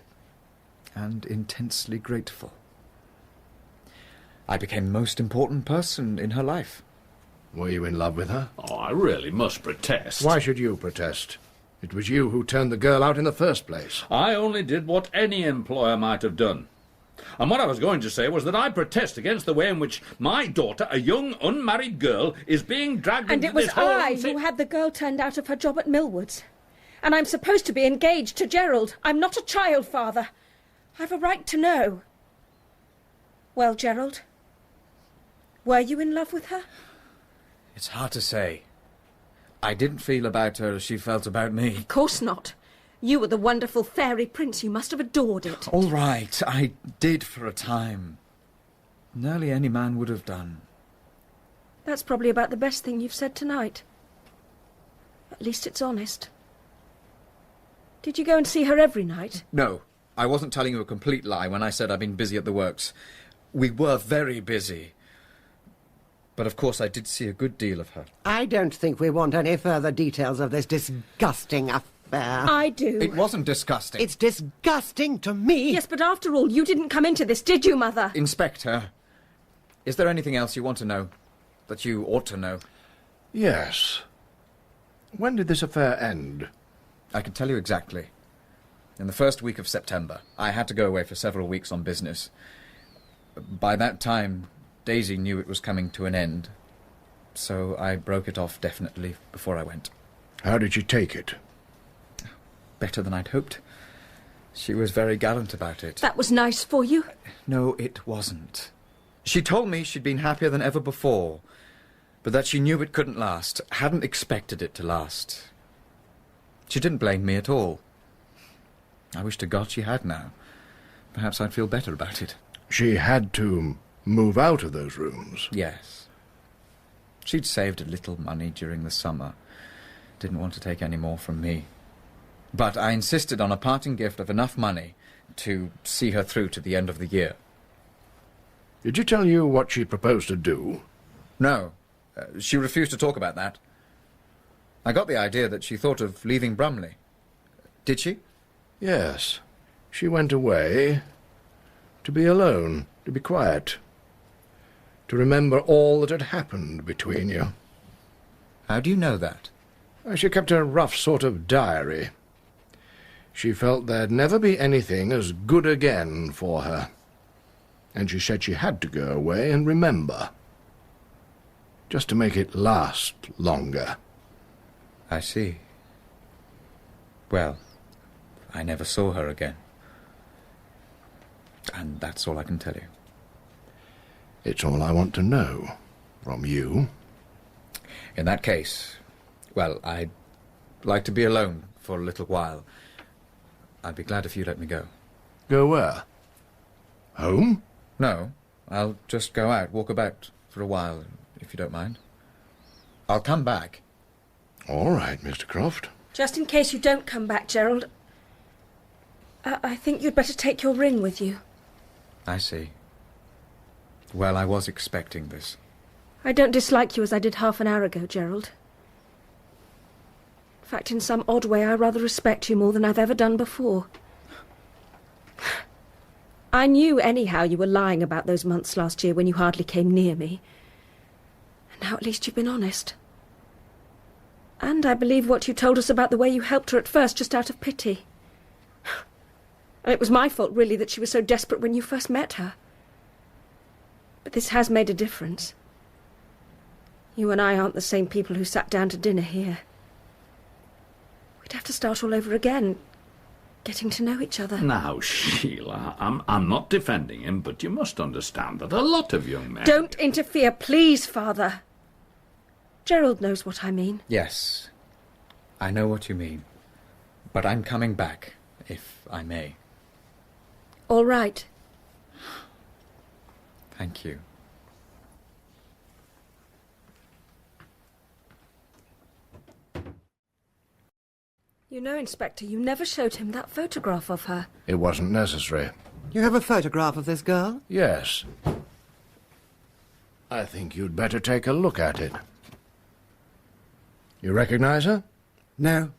and intensely grateful. I became the most important person in her life. Were you in love with her? Oh, I really must protest. Why should you protest? It was you who turned the girl out in the first place. I only did what any employer might have done. And what I was going to say was that I protest against the way in which my daughter, a young, unmarried girl, is being dragged And into it was this whole... I who had the girl turned out of her job at Millwoods. And I'm supposed to be engaged to Gerald. I'm not a child, Father. I've a right to know. Well, Gerald, were you in love with her? It's hard to say. I didn't feel about her as she felt about me. Of course not. You were the wonderful fairy prince. You must have adored it. All right, I did for a time. Nearly any man would have done. That's probably about the best thing you've said tonight. At least it's honest. Did you go and see her every night? No, I wasn't telling you a complete lie when I said I'd been busy at the works. We were very busy. But of course I did see a good deal of her. I don't think we want any further details of this disgusting affair. I do. It wasn't disgusting. It's disgusting to me. Yes, but after all, you didn't come into this, did you, Mother? Inspector, is there anything else you want to know? That you ought to know? Yes. When did this affair end? I can tell you exactly. In the first week of September. I had to go away for several weeks on business. By that time, Daisy knew it was coming to an end, so I broke it off definitely before I went. How did she take it? Better than I'd hoped. She was very gallant about it. That was nice for you. No, it wasn't. She told me she'd been happier than ever before, but that she knew it couldn't last, hadn't expected it to last. She didn't blame me at all. I wish to God she had now. Perhaps I'd feel better about it. She had to move out of those rooms? Yes. She'd saved a little money during the summer. Didn't want to take any more from me. But I insisted on a parting gift of enough money to see her through to the end of the year. Did she tell you what she proposed to do? No. She refused to talk about that. I got the idea that she thought of leaving Brumley. Did she? Yes. She went away to be alone, to be quiet, to remember all that had happened between you. How do you know that? She kept a rough sort of diary. She felt there'd never be anything as good again for her. And she said she had to go away and remember, just to make it last longer. I see. Well, I never saw her again. And that's all I can tell you. It's all I want to know from you. In that case, well, I'd like to be alone for a little while. I'd be glad if you let me go. Go where? Home? No, I'll just go out, walk about for a while, if you don't mind. I'll come back. All right, Mr. Croft. Just in case you don't come back, Gerald, I think you'd better take your ring with you. I see. Well, I was expecting this. I don't dislike you as I did half an hour ago, Gerald. In fact, in some odd way, I rather respect you more than I've ever done before. I knew anyhow you were lying about those months last year when you hardly came near me. And now at least you've been honest. And I believe what you told us about the way you helped her at first just out of pity. And it was my fault, really, that she was so desperate when you first met her. But this has made a difference. You and I aren't the same people who sat down to dinner here. We'd have to start all over again, getting to know each other. Now, Sheila, I'm not defending him, but you must understand that a lot of young men... Don't interfere, please, Father. Gerald knows what I mean. Yes, I know what you mean. But I'm coming back, if I may. All right. Thank you. You know, Inspector, you never showed him that photograph of her. It wasn't necessary. You have a photograph of this girl? Yes. I think you'd better take a look at it. You recognize her? No.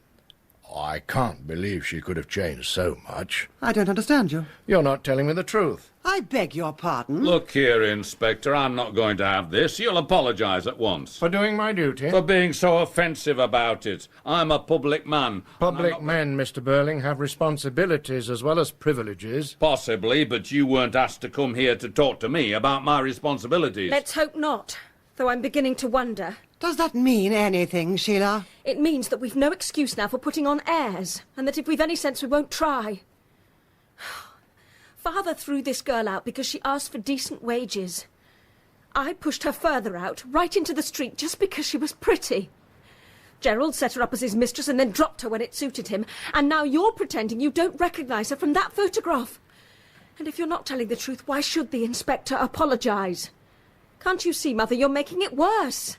Oh, I can't believe she could have changed so much. I don't understand you. You're not telling me the truth. I beg your pardon. Look here, Inspector, I'm not going to have this. You'll apologise at once. For doing my duty. For being so offensive about it. I'm a public man. Public men, Mr. Birling, have responsibilities as well as privileges. Possibly, but you weren't asked to come here to talk to me about my responsibilities. Let's hope not, though I'm beginning to wonder. Does that mean anything, Sheila? It means that we've no excuse now for putting on airs, and that if we've any sense we won't try. Father threw this girl out because she asked for decent wages. I pushed her further out, right into the street, just because she was pretty. Gerald set her up as his mistress and then dropped her when it suited him, and now you're pretending you don't recognise her from that photograph. And if you're not telling the truth, why should the Inspector apologise? Can't you see, Mother, you're making it worse?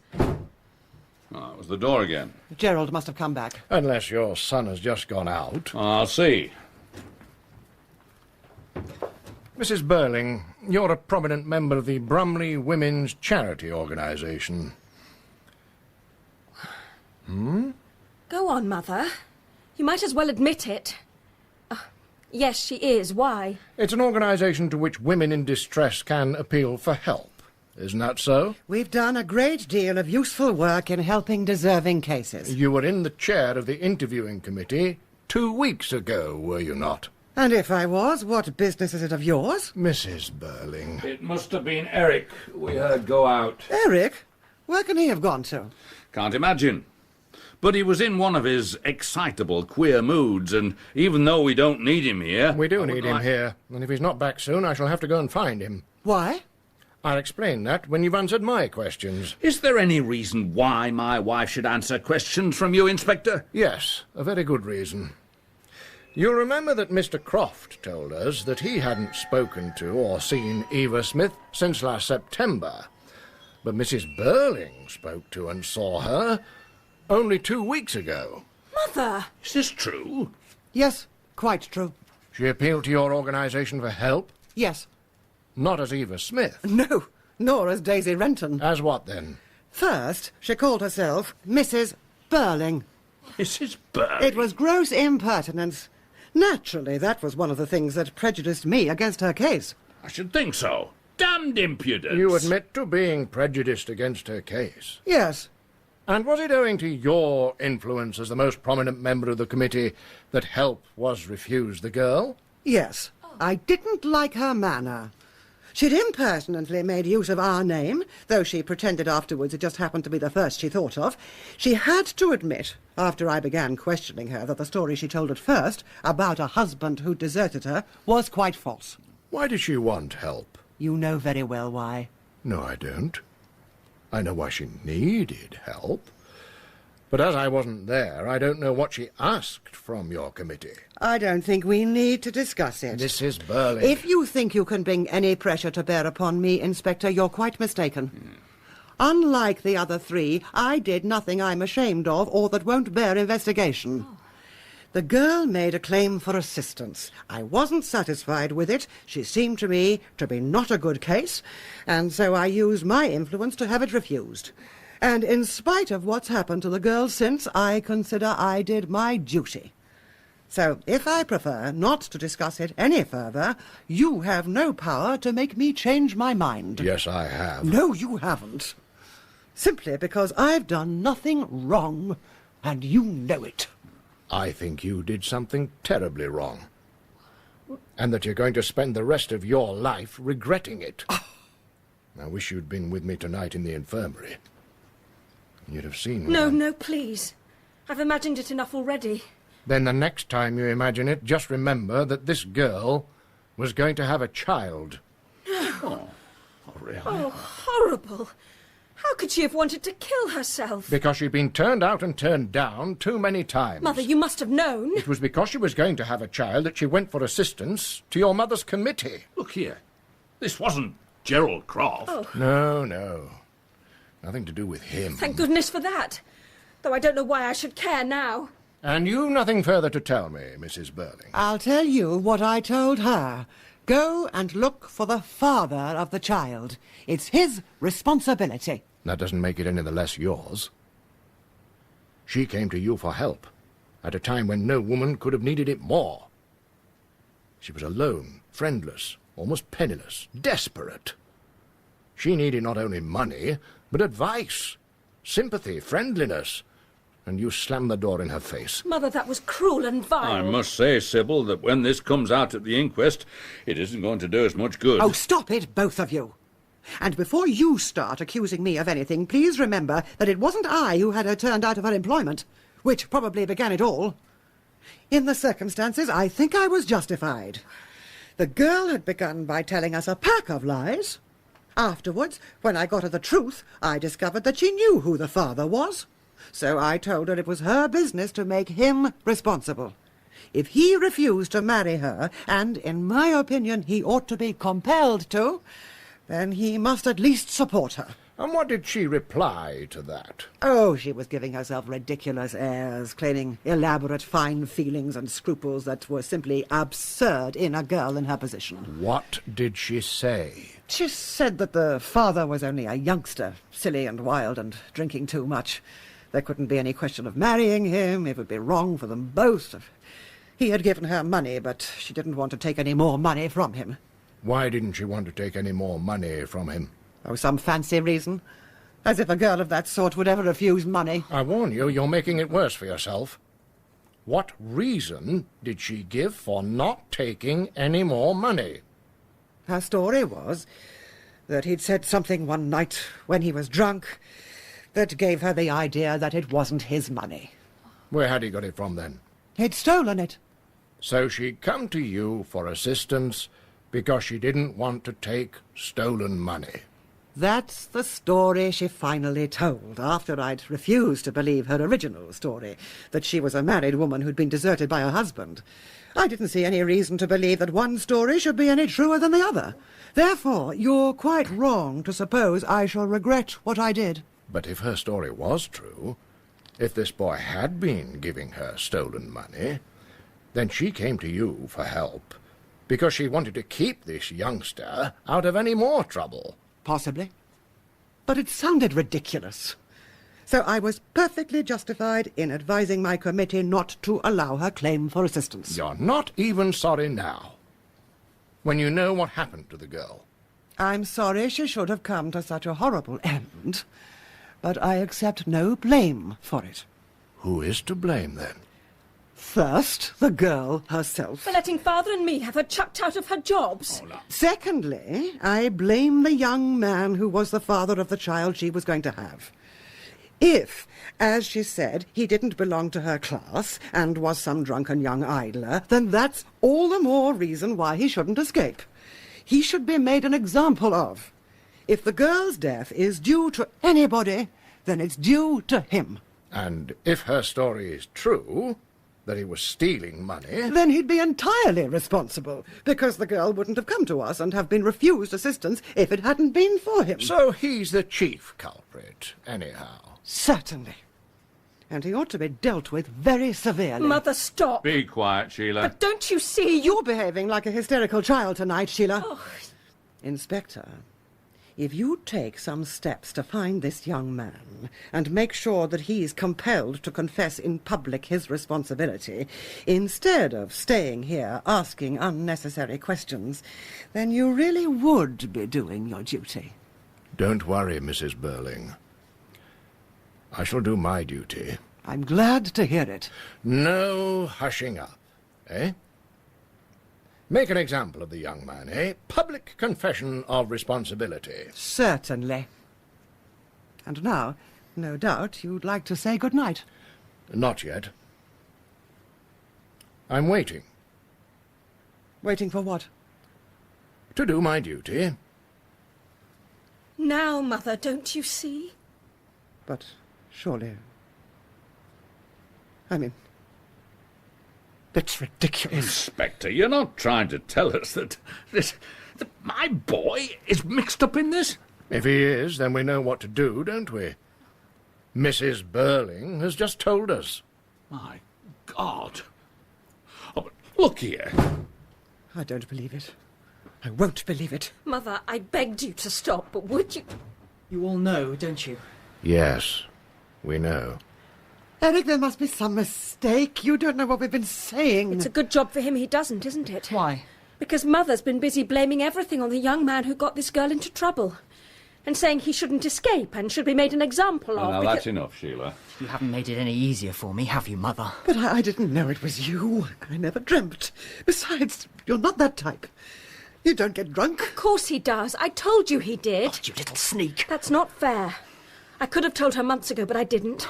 Oh, it was the door again. Gerald must have come back. Unless your son has just gone out. I'll see. Mrs. Birling, you're a prominent member of the Brumley Women's Charity Organisation. Go on, Mother. You might as well admit it. Yes, she is. Why? It's an organisation to which women in distress can appeal for help. Isn't that so? We've done a great deal of useful work in helping deserving cases. You were in the chair of the interviewing committee 2 weeks ago, were you not? And if I was, what business is it of yours? Mrs. Birling. It must have been Eric we heard go out. Eric? Where can he have gone to? Can't imagine. But he was in one of his excitable, queer moods, and even though we don't need him here... We do need him here, and if he's not back soon, I shall have to go and find him. Why? I'll explain that when you've answered my questions. Is there any reason why my wife should answer questions from you, Inspector? Yes, a very good reason. You'll remember that Mr. Croft told us that he hadn't spoken to or seen Eva Smith since last September. But Mrs. Birling spoke to and saw her only 2 weeks ago. Mother! Is this true? Yes, quite true. She appealed to your organisation for help? Yes. Not as Eva Smith. No, nor as Daisy Renton. As what, then? First, she called herself Mrs. Birling. Mrs. Birling. It was gross impertinence. Naturally, that was one of the things that prejudiced me against her case. I should think so. Damned impudence. You admit to being prejudiced against her case. Yes. And was it owing to your influence as the most prominent member of the committee that help was refused the girl? Yes. I didn't like her manner. She'd impertinently made use of our name, though she pretended afterwards it just happened to be the first she thought of. She had to admit, after I began questioning her, that the story she told at first, about a husband who deserted her, was quite false. Why did she want help? You know very well why. No, I don't. I know why she needed help. But as I wasn't there, I don't know what she asked from your committee. I don't think we need to discuss it. Mrs. Birling. If you think you can bring any pressure to bear upon me, Inspector, you're quite mistaken. Unlike the other three, I did nothing I'm ashamed of or that won't bear investigation. The girl made a claim for assistance. I wasn't satisfied with it. She seemed to me to be not a good case, and so I used my influence to have it refused. And in spite of what's happened to the girl since, I consider I did my duty. So, if I prefer not to discuss it any further, you have no power to make me change my mind. Yes, I have. No, you haven't. Simply because I've done nothing wrong, and you know it. I think you did something terribly wrong. And that you're going to spend the rest of your life regretting it. I wish you'd been with me tonight in the infirmary. You'd have seen... No, please. I've imagined it enough already. Then the next time you imagine it, just remember that this girl was going to have a child. Oh, really? Oh, horrible. How could she have wanted to kill herself? Because she'd been turned out and turned down too many times. Mother, you must have known. It was because she was going to have a child that she went for assistance to your mother's committee. Look here. This wasn't Gerald Croft. Oh. No. Nothing to do with him. Thank goodness for that. Though I don't know why I should care now. And you've nothing further to tell me, Mrs. Birling. I'll tell you what I told her. Go and look for the father of the child. It's his responsibility. That doesn't make it any the less yours. She came to you for help, at a time when no woman could have needed it more. She was alone, friendless, almost penniless, desperate. She needed not only money, but advice, sympathy, friendliness. And you slammed the door in her face. Mother, that was cruel and vile. I must say, Sybil, that when this comes out at the inquest, it isn't going to do us much good. Oh, stop it, both of you. And before you start accusing me of anything, please remember that it wasn't I who had her turned out of her employment, which probably began it all. In the circumstances, I think I was justified. The girl had begun by telling us a pack of lies. Afterwards, when I got at the truth, I discovered that she knew who the father was. So I told her it was her business to make him responsible. If he refused to marry her, and in my opinion he ought to be compelled to, then he must at least support her. And what did she reply to that? Oh, she was giving herself ridiculous airs, claiming elaborate fine feelings and scruples that were simply absurd in a girl in her position. What did she say? She said that the father was only a youngster, silly and wild and drinking too much. There couldn't be any question of marrying him. It would be wrong for them both. He had given her money, but she didn't want to take any more money from him. Why didn't she want to take any more money from him? Oh, some fancy reason. As if a girl of that sort would ever refuse money. I warn you, you're making it worse for yourself. What reason did she give for not taking any more money? Her story was that he'd said something one night when he was drunk that gave her the idea that it wasn't his money. Where had he got it from, then? He'd stolen it. So she'd come to you for assistance because she didn't want to take stolen money. That's the story she finally told, after I'd refused to believe her original story, that she was a married woman who'd been deserted by her husband. I didn't see any reason to believe that one story should be any truer than the other. Therefore, you're quite wrong to suppose I shall regret what I did. But if her story was true, if this boy had been giving her stolen money, then she came to you for help because she wanted to keep this youngster out of any more trouble. Possibly. But it sounded ridiculous. So I was perfectly justified in advising my committee not to allow her claim for assistance. You're not even sorry now, when you know what happened to the girl. I'm sorry she should have come to such a horrible end, but I accept no blame for it. Who is to blame, then? First, the girl herself. For letting Father and me have her chucked out of her jobs. Secondly, I blame the young man who was the father of the child she was going to have. If, as she said, he didn't belong to her class and was some drunken young idler, then that's all the more reason why he shouldn't escape. He should be made an example of. If the girl's death is due to anybody, then it's due to him. And if her story is true, that he was stealing money... Then he'd be entirely responsible, because the girl wouldn't have come to us and have been refused assistance if it hadn't been for him. So he's the chief culprit, anyhow. Certainly. And he ought to be dealt with very severely. Mother, stop. Be quiet, Sheila. But don't you see? You're behaving like a hysterical child tonight, Sheila. Oh. Inspector, if you take some steps to find this young man and make sure that he's compelled to confess in public his responsibility, instead of staying here asking unnecessary questions, then you really would be doing your duty. Don't worry, Mrs. Birling. I shall do my duty. I'm glad to hear it. No hushing up, eh? Make an example of the young man, eh? Public confession of responsibility. Certainly. And now, no doubt, you'd like to say good night. Not yet. I'm waiting. Waiting for what? To do my duty. Now, Mother, don't you see? But surely... I mean... It's ridiculous. Inspector, you're not trying to tell us that my boy is mixed up in this? If he is, then we know what to do, don't we? Mrs. Birling has just told us. My God. Oh, but look here. I don't believe it. I won't believe it. Mother, I begged you to stop, but would you... You all know, don't you? Yes, we know. Eric, there must be some mistake. You don't know what we've been saying. It's a good job for him he doesn't, isn't it? Why? Because Mother's been busy blaming everything on the young man who got this girl into trouble. And saying he shouldn't escape and should be made an example of. Now, that's enough, Sheila. You haven't made it any easier for me, have you, Mother? But I didn't know it was you. I never dreamt. Besides, you're not that type. You don't get drunk. Of course he does. I told you he did. Oh, you little sneak. That's not fair. I could have told her months ago, but I didn't.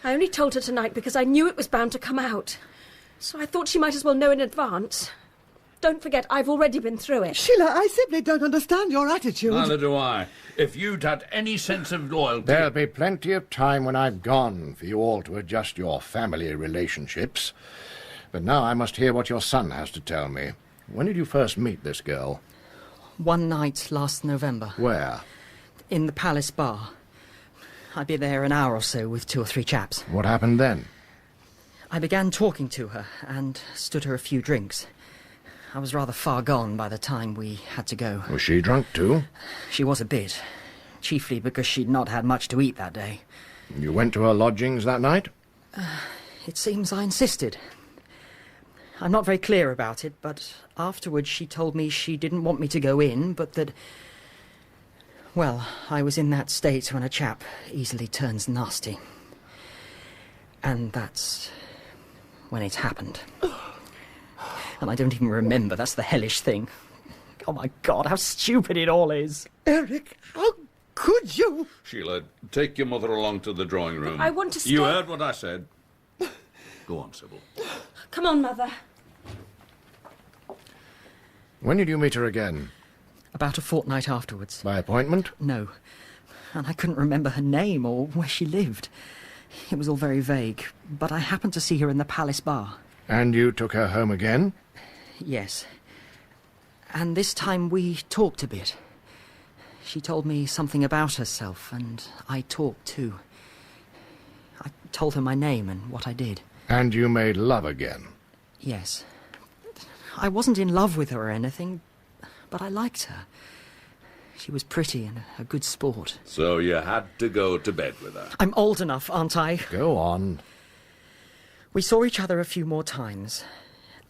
I only told her tonight because I knew it was bound to come out. So I thought she might as well know in advance. Don't forget, I've already been through it. Sheila, I simply don't understand your attitude. Neither do I. If you'd had any sense of loyalty... There'll be plenty of time when I've gone for you all to adjust your family relationships. But now I must hear what your son has to tell me. When did you first meet this girl? One night last November. Where? In the Palace Bar. I'd be there an hour or so with 2 or 3 chaps. What happened then? I began talking to her and stood her a few drinks. I was rather far gone by the time we had to go. Was she drunk too? She was a bit, chiefly because she'd not had much to eat that day. You went to her lodgings that night? It seems I insisted. I'm not very clear about it, but afterwards she told me she didn't want me to go in, but that... Well, I was in that state when a chap easily turns nasty. And that's when it happened. And I don't even remember, that's the hellish thing. Oh my God, how stupid it all is. Eric, how could you? Sheila, take your mother along to the drawing room. I want to stay. You heard what I said. Go on, Sybil. Come on, Mother. When did you meet her again? About a fortnight afterwards. By appointment? No. And I couldn't remember her name or where she lived. It was all very vague, but I happened to see her in the Palace Bar. And you took her home again? Yes. And this time we talked a bit. She told me something about herself, and I talked too. I told her my name and what I did. And you made love again? Yes. I wasn't in love with her or anything, but I liked her. She was pretty and a good sport. So you had to go to bed with her? I'm old enough, aren't I? Go on. We saw each other a few more times,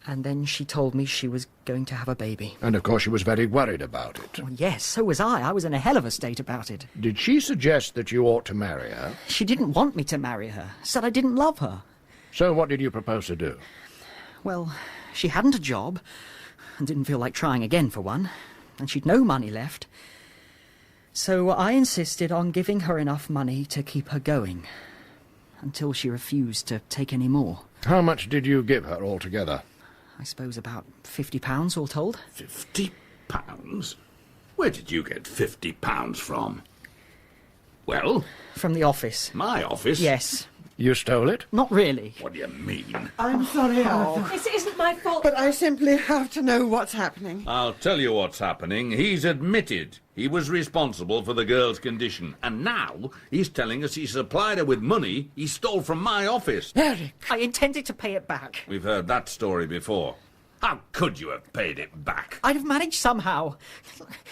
and then she told me she was going to have a baby. And of course she was very worried about it. Well, yes, so was I. I was in a hell of a state about it. Did she suggest that you ought to marry her? She didn't want me to marry her. Said I didn't love her. So what did you propose to do? Well, she hadn't a job, and didn't feel like trying again for one, and she'd no money left. So I insisted on giving her enough money to keep her going, until she refused to take any more. How much did you give her altogether? I suppose about £50 all told. £50? Where did you get £50 from? Well? From the office. My office? Yes. You stole it? Not really. What do you mean? I'm sorry, Arthur. This isn't my fault. But I simply have to know what's happening. I'll tell you what's happening. He's admitted he was responsible for the girl's condition. And now he's telling us he supplied her with money he stole from my office. Eric! I intended to pay it back. We've heard that story before. How could you have paid it back? I'd have managed somehow.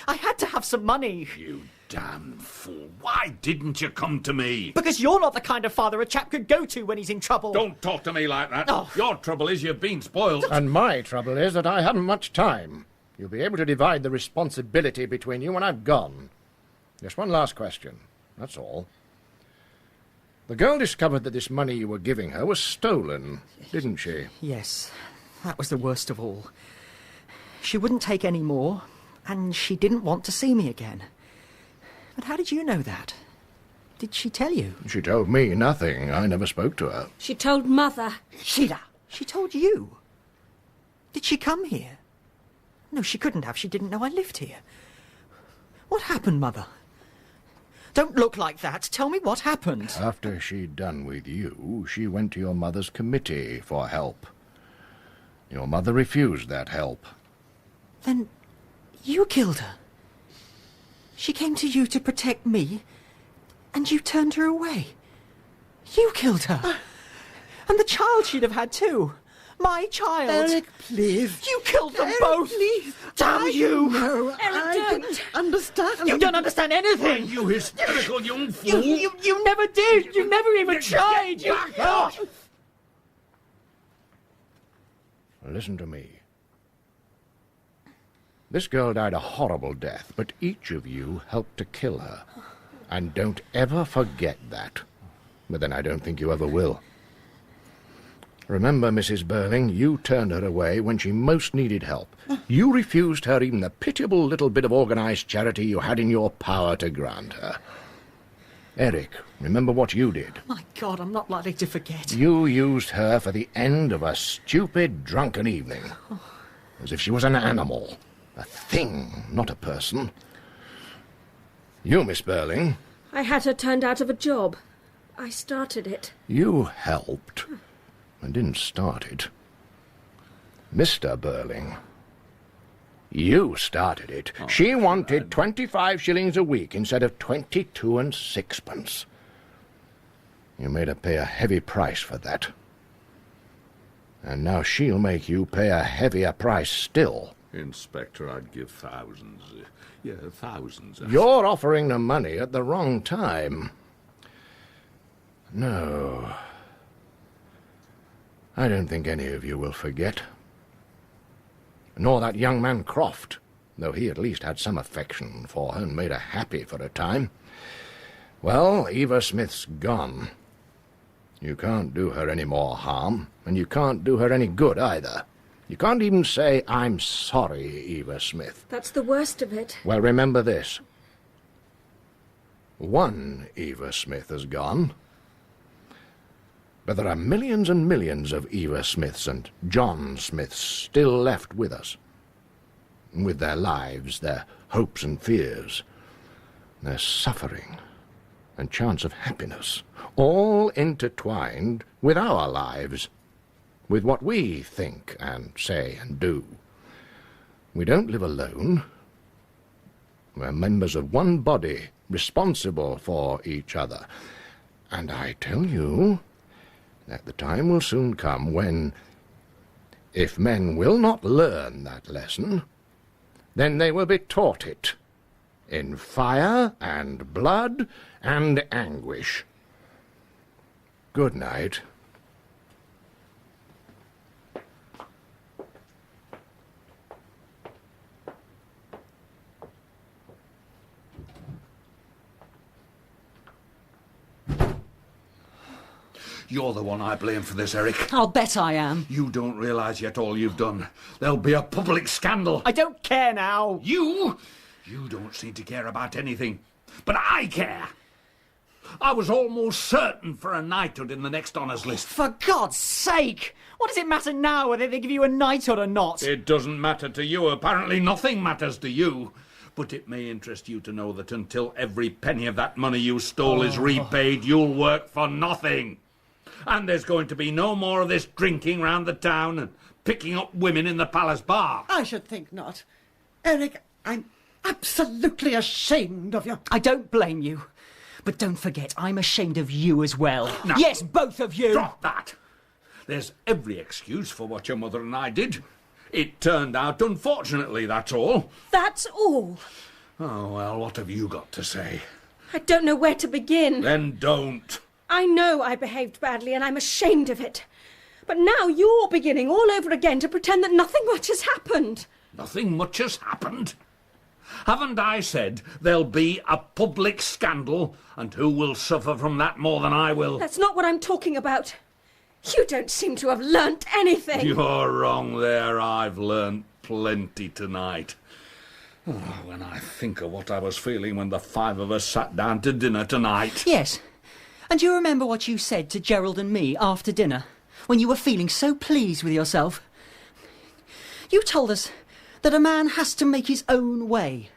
I had to have some money. You damn fool. Why didn't you come to me? Because you're not the kind of father a chap could go to when he's in trouble. Don't talk to me like that. Oh. Your trouble is you've been spoiled. And my trouble is that I haven't much time. You'll be able to divide the responsibility between you when I've gone. Just one last question. That's all. The girl discovered that this money you were giving her was stolen, didn't she? Yes, that was the worst of all. She wouldn't take any more, and she didn't want to see me again. But how did you know that? Did she tell you? She told me nothing. I never spoke to her. She told Mother. Sheila! She told you? Did she come here? No, she couldn't have. She didn't know I lived here. What happened, Mother? Don't look like that. Tell me what happened. After she'd done with you, she went to your mother's committee for help. Your mother refused that help. Then you killed her. She came to you to protect me, and you turned her away. You killed her. And the child she'd have had too. My child. Eric, please. You killed them Eric, both. Please. Damn you. No, Eric, I don't. didn't understand. You don't understand anything. You hysterical young fool. You never did. You never even tried. You... Back off. Listen to me. This girl died a horrible death, but each of you helped to kill her. And don't ever forget that. But then I don't think you ever will. Remember, Mrs. Birling, you turned her away when she most needed help. You refused her even the pitiable little bit of organized charity you had in your power to grant her. Eric, remember what you did. My God, I'm not likely to forget. You used her for the end of a stupid, drunken evening. As if she was an animal. A thing, not a person. You, Miss Birling. I had her turned out of a job. I started it. You helped. And didn't start it. Mr. Birling. You started it. She wanted 25 shillings a week instead of 22 and sixpence. You made her pay a heavy price for that. And now she'll make you pay a heavier price still. Inspector, I'd give thousands. Thousands. You're offering the money at the wrong time. No. I don't think any of you will forget. Nor that young man Croft, though he at least had some affection for her and made her happy for a time. Well, Eva Smith's gone. You can't do her any more harm, and you can't do her any good either. You can't even say, I'm sorry, Eva Smith. That's the worst of it. Well, remember this. One Eva Smith has gone. But there are millions and millions of Eva Smiths and John Smiths still left with us. With their lives, their hopes and fears, their suffering and chance of happiness, all intertwined with our lives, with what we think and say and do. We don't live alone. We're members of one body, responsible for each other. And I tell you that the time will soon come when, if men will not learn that lesson, then they will be taught it, in fire and blood and anguish. Good night. You're the one I blame for this, Eric. I'll bet I am. You don't realise yet all you've done. There'll be a public scandal. I don't care now. You don't seem to care about anything. But I care. I was almost certain for a knighthood in the next honours list. For God's sake! What does it matter now whether they give you a knighthood or not? It doesn't matter to you. Apparently nothing matters to you. But it may interest you to know that until every penny of that money you stole is repaid, you'll work for nothing. And there's going to be no more of this drinking round the town and picking up women in the palace bar. I should think not. Eric, I'm absolutely ashamed of you. I don't blame you. But don't forget, I'm ashamed of you as well. Now, yes, both of you. Drop that. There's every excuse for what your mother and I did. It turned out unfortunately, that's all. That's all. Oh, well, what have you got to say? I don't know where to begin. Then don't. I know I behaved badly and I'm ashamed of it. But now you're beginning all over again to pretend that nothing much has happened. Nothing much has happened. Haven't I said there'll be a public scandal, and who will suffer from that more than I will? That's not what I'm talking about. You don't seem to have learnt anything. You're wrong there. I've learnt plenty tonight. Oh, when I think of what I was feeling when the five of us sat down to dinner tonight. Yes. And do you remember what you said to Gerald and me after dinner, when you were feeling so pleased with yourself? You told us that a man has to make his own way,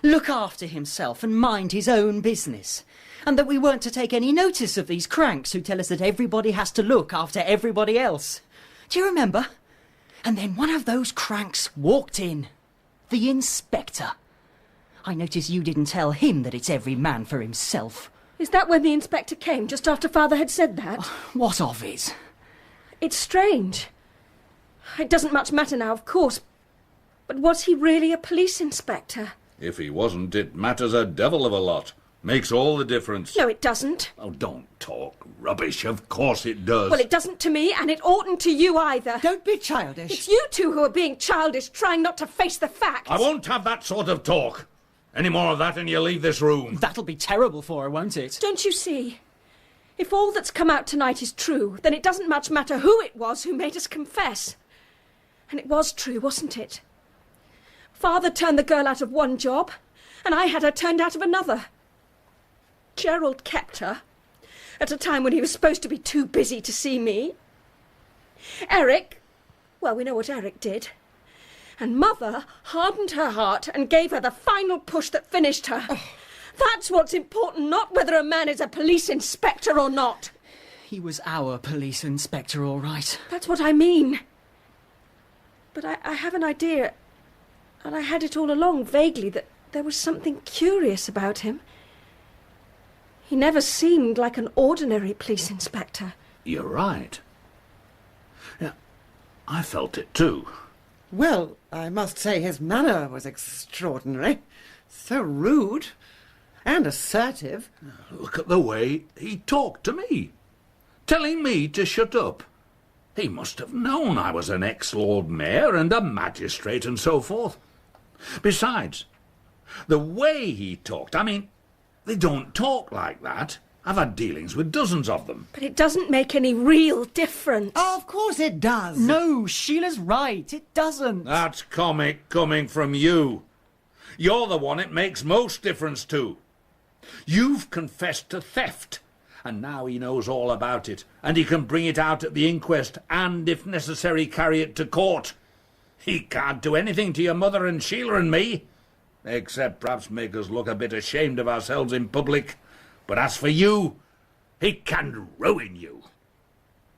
look after himself and mind his own business, and that we weren't to take any notice of these cranks who tell us that everybody has to look after everybody else. Do you remember? And then one of those cranks walked in, the inspector. I notice you didn't tell him that it's every man for himself. Is that when the inspector came, just after Father had said that? What of it? It's strange. It doesn't much matter now, of course. But was he really a police inspector? If he wasn't, it matters a devil of a lot. Makes all the difference. No, it doesn't. Oh, don't talk rubbish. Of course it does. Well, it doesn't to me, and it oughtn't to you either. Don't be childish. It's you two who are being childish, trying not to face the facts. I won't have that sort of talk. Any more of that and you leave this room. That'll be terrible for her, won't it? Don't you see? If all that's come out tonight is true, then it doesn't much matter who it was who made us confess. And it was true, wasn't it? Father turned the girl out of one job, and I had her turned out of another. Gerald kept her, at a time when he was supposed to be too busy to see me. Eric, well, we know what Eric did. And Mother hardened her heart and gave her the final push that finished her. Oh. That's what's important, not whether a man is a police inspector or not. He was our police inspector, all right. That's what I mean. But I have an idea, and I had it all along vaguely, that there was something curious about him. He never seemed like an ordinary police inspector. You're right. Yeah, I felt it too. Well, I must say his manner was extraordinary. So rude and assertive. Look at the way he talked to me, telling me to shut up. He must have known I was an ex-Lord Mayor and a magistrate and so forth. Besides, the way he talked, I mean, they don't talk like that. I've had dealings with dozens of them. But it doesn't make any real difference. Oh, of course it does. No, Sheila's right. It doesn't. That's comic coming from you. You're the one it makes most difference to. You've confessed to theft, and now he knows all about it, and he can bring it out at the inquest and, if necessary, carry it to court. He can't do anything to your mother and Sheila and me, except perhaps make us look a bit ashamed of ourselves in public. But as for you, he can ruin you.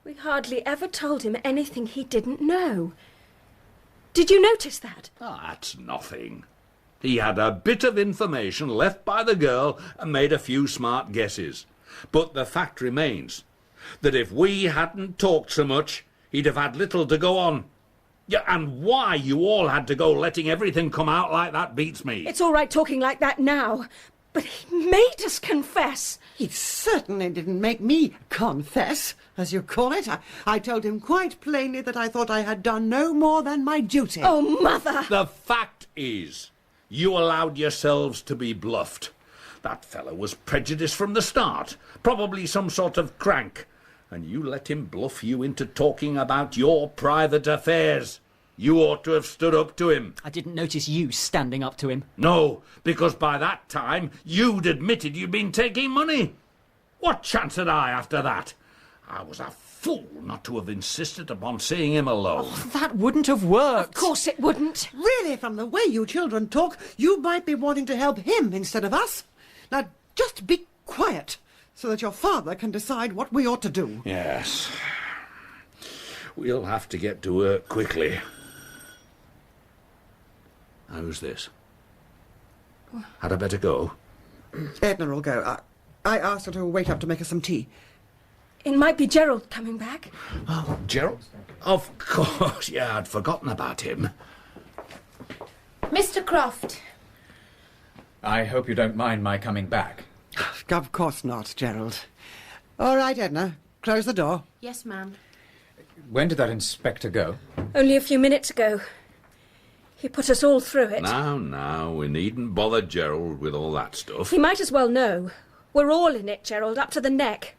We hardly ever told him anything he didn't know. Did you notice that? Oh, that's nothing. He had a bit of information left by the girl and made a few smart guesses. But the fact remains that if we hadn't talked so much, he'd have had little to go on. Yeah, and why you all had to go letting everything come out like that beats me. It's all right talking like that now, but he made us confess. He certainly didn't make me confess, as you call it. I told him quite plainly that I thought I had done no more than my duty. Oh, Mother! The fact is, you allowed yourselves to be bluffed. That fellow was prejudiced from the start, probably some sort of crank. And you let him bluff you into talking about your private affairs. You ought to have stood up to him. I didn't notice you standing up to him. No, because by that time you'd admitted you'd been taking money. What chance had I after that? I was a fool not to have insisted upon seeing him alone. Oh, that wouldn't have worked. Of course it wouldn't. Really, from the way you children talk, you might be wanting to help him instead of us. Now, just be quiet, so that your father can decide what we ought to do. Yes. We'll have to get to work quickly. How's this? Had I better go? Edna will go. I asked her to wait up to make us some tea. It might be Gerald coming back. Oh, Gerald? Of course, yeah, I'd forgotten about him. Mr. Croft. I hope you don't mind my coming back. Of course not, Gerald. All right, Edna. Close the door. Yes, ma'am. When did that inspector go? Only a few minutes ago. He put us all through it. Now, we needn't bother Gerald with all that stuff. He might as well know. We're all in it, Gerald, up to the neck.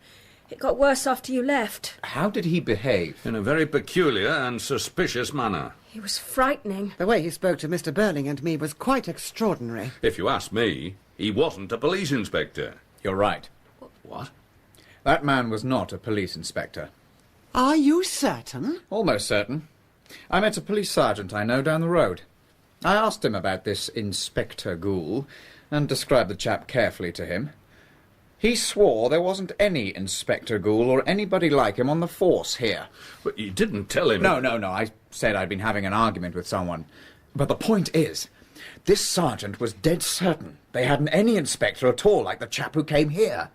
It got worse after you left. How did he behave? In a very peculiar and suspicious manner. He was frightening. The way he spoke to Mr. Birling and me was quite extraordinary. If you ask me, he wasn't a police inspector. You're right. What? That man was not a police inspector. Are you certain? Almost certain. I met a police sergeant I know down the road. I asked him about this Inspector Goole and described the chap carefully to him. He swore there wasn't any Inspector Goole or anybody like him on the force here. But you didn't tell him... No. I said I'd been having an argument with someone. But the point is, this sergeant was dead certain they hadn't any inspector at all like the chap who came here.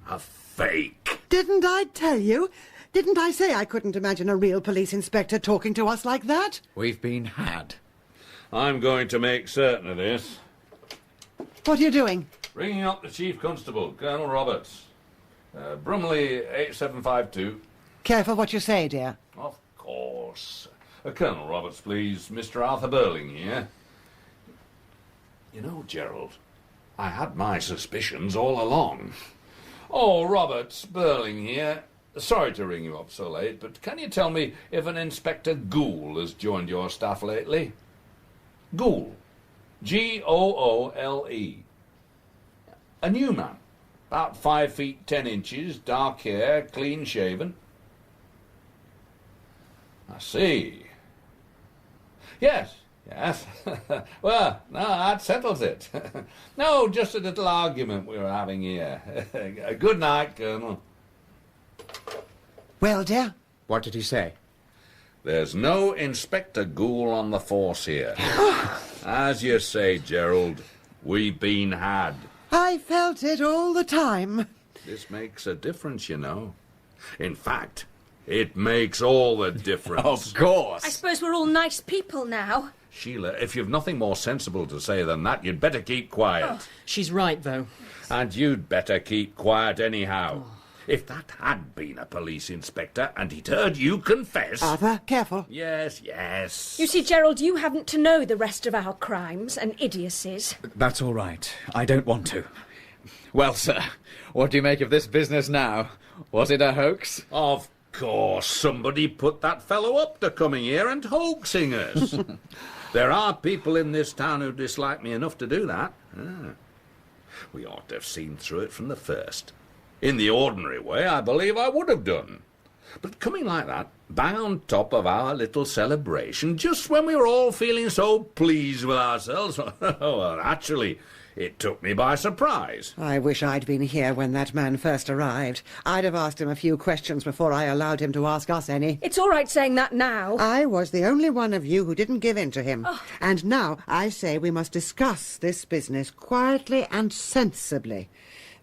A fake. Didn't I tell you? Didn't I say I couldn't imagine a real police inspector talking to us like that? We've been had. I'm going to make certain of this. What are you doing? Ringing up the Chief Constable, Colonel Roberts. Brumley 8752. Careful what you say, dear. Of course. Colonel Roberts, please. Mr. Arthur Birling here. You know, Gerald, I had my suspicions all along. Oh, Roberts, Birling here. Sorry to ring you up so late, but can you tell me if an Inspector Goole has joined your staff lately? Goole. Goole. A new man. About 5 feet 10 inches, dark hair, clean shaven. I see. Yes. Well, no, that settles it. No, just a little argument we were having here. Good night, Colonel. Well, dear? What did he say? There's no Inspector Goole on the force here. As you say, Gerald, we've been had. I felt it all the time. This makes a difference, you know. In fact, it makes all the difference. Of course. I suppose we're all nice people now. Sheila, if you've nothing more sensible to say than that, you'd better keep quiet. Oh. She's right, though. And you'd better keep quiet anyhow. If that had been a police inspector and he'd heard you confess... Arthur, careful. Yes. You see, Gerald, you haven't to know the rest of our crimes and idiocies. That's all right. I don't want to. Well, sir, what do you make of this business now? Was it a hoax? Of course, somebody put that fellow up to coming here and hoaxing us. There are people in this town who dislike me enough to do that. We ought to have seen through it from the first. In the ordinary way, I believe I would have done. But coming like that, bang on top of our little celebration, just when we were all feeling so pleased with ourselves, well, actually, it took me by surprise. I wish I'd been here when that man first arrived. I'd have asked him a few questions before I allowed him to ask us any. It's all right saying that now. I was the only one of you who didn't give in to him. Oh. And now I say we must discuss this business quietly and sensibly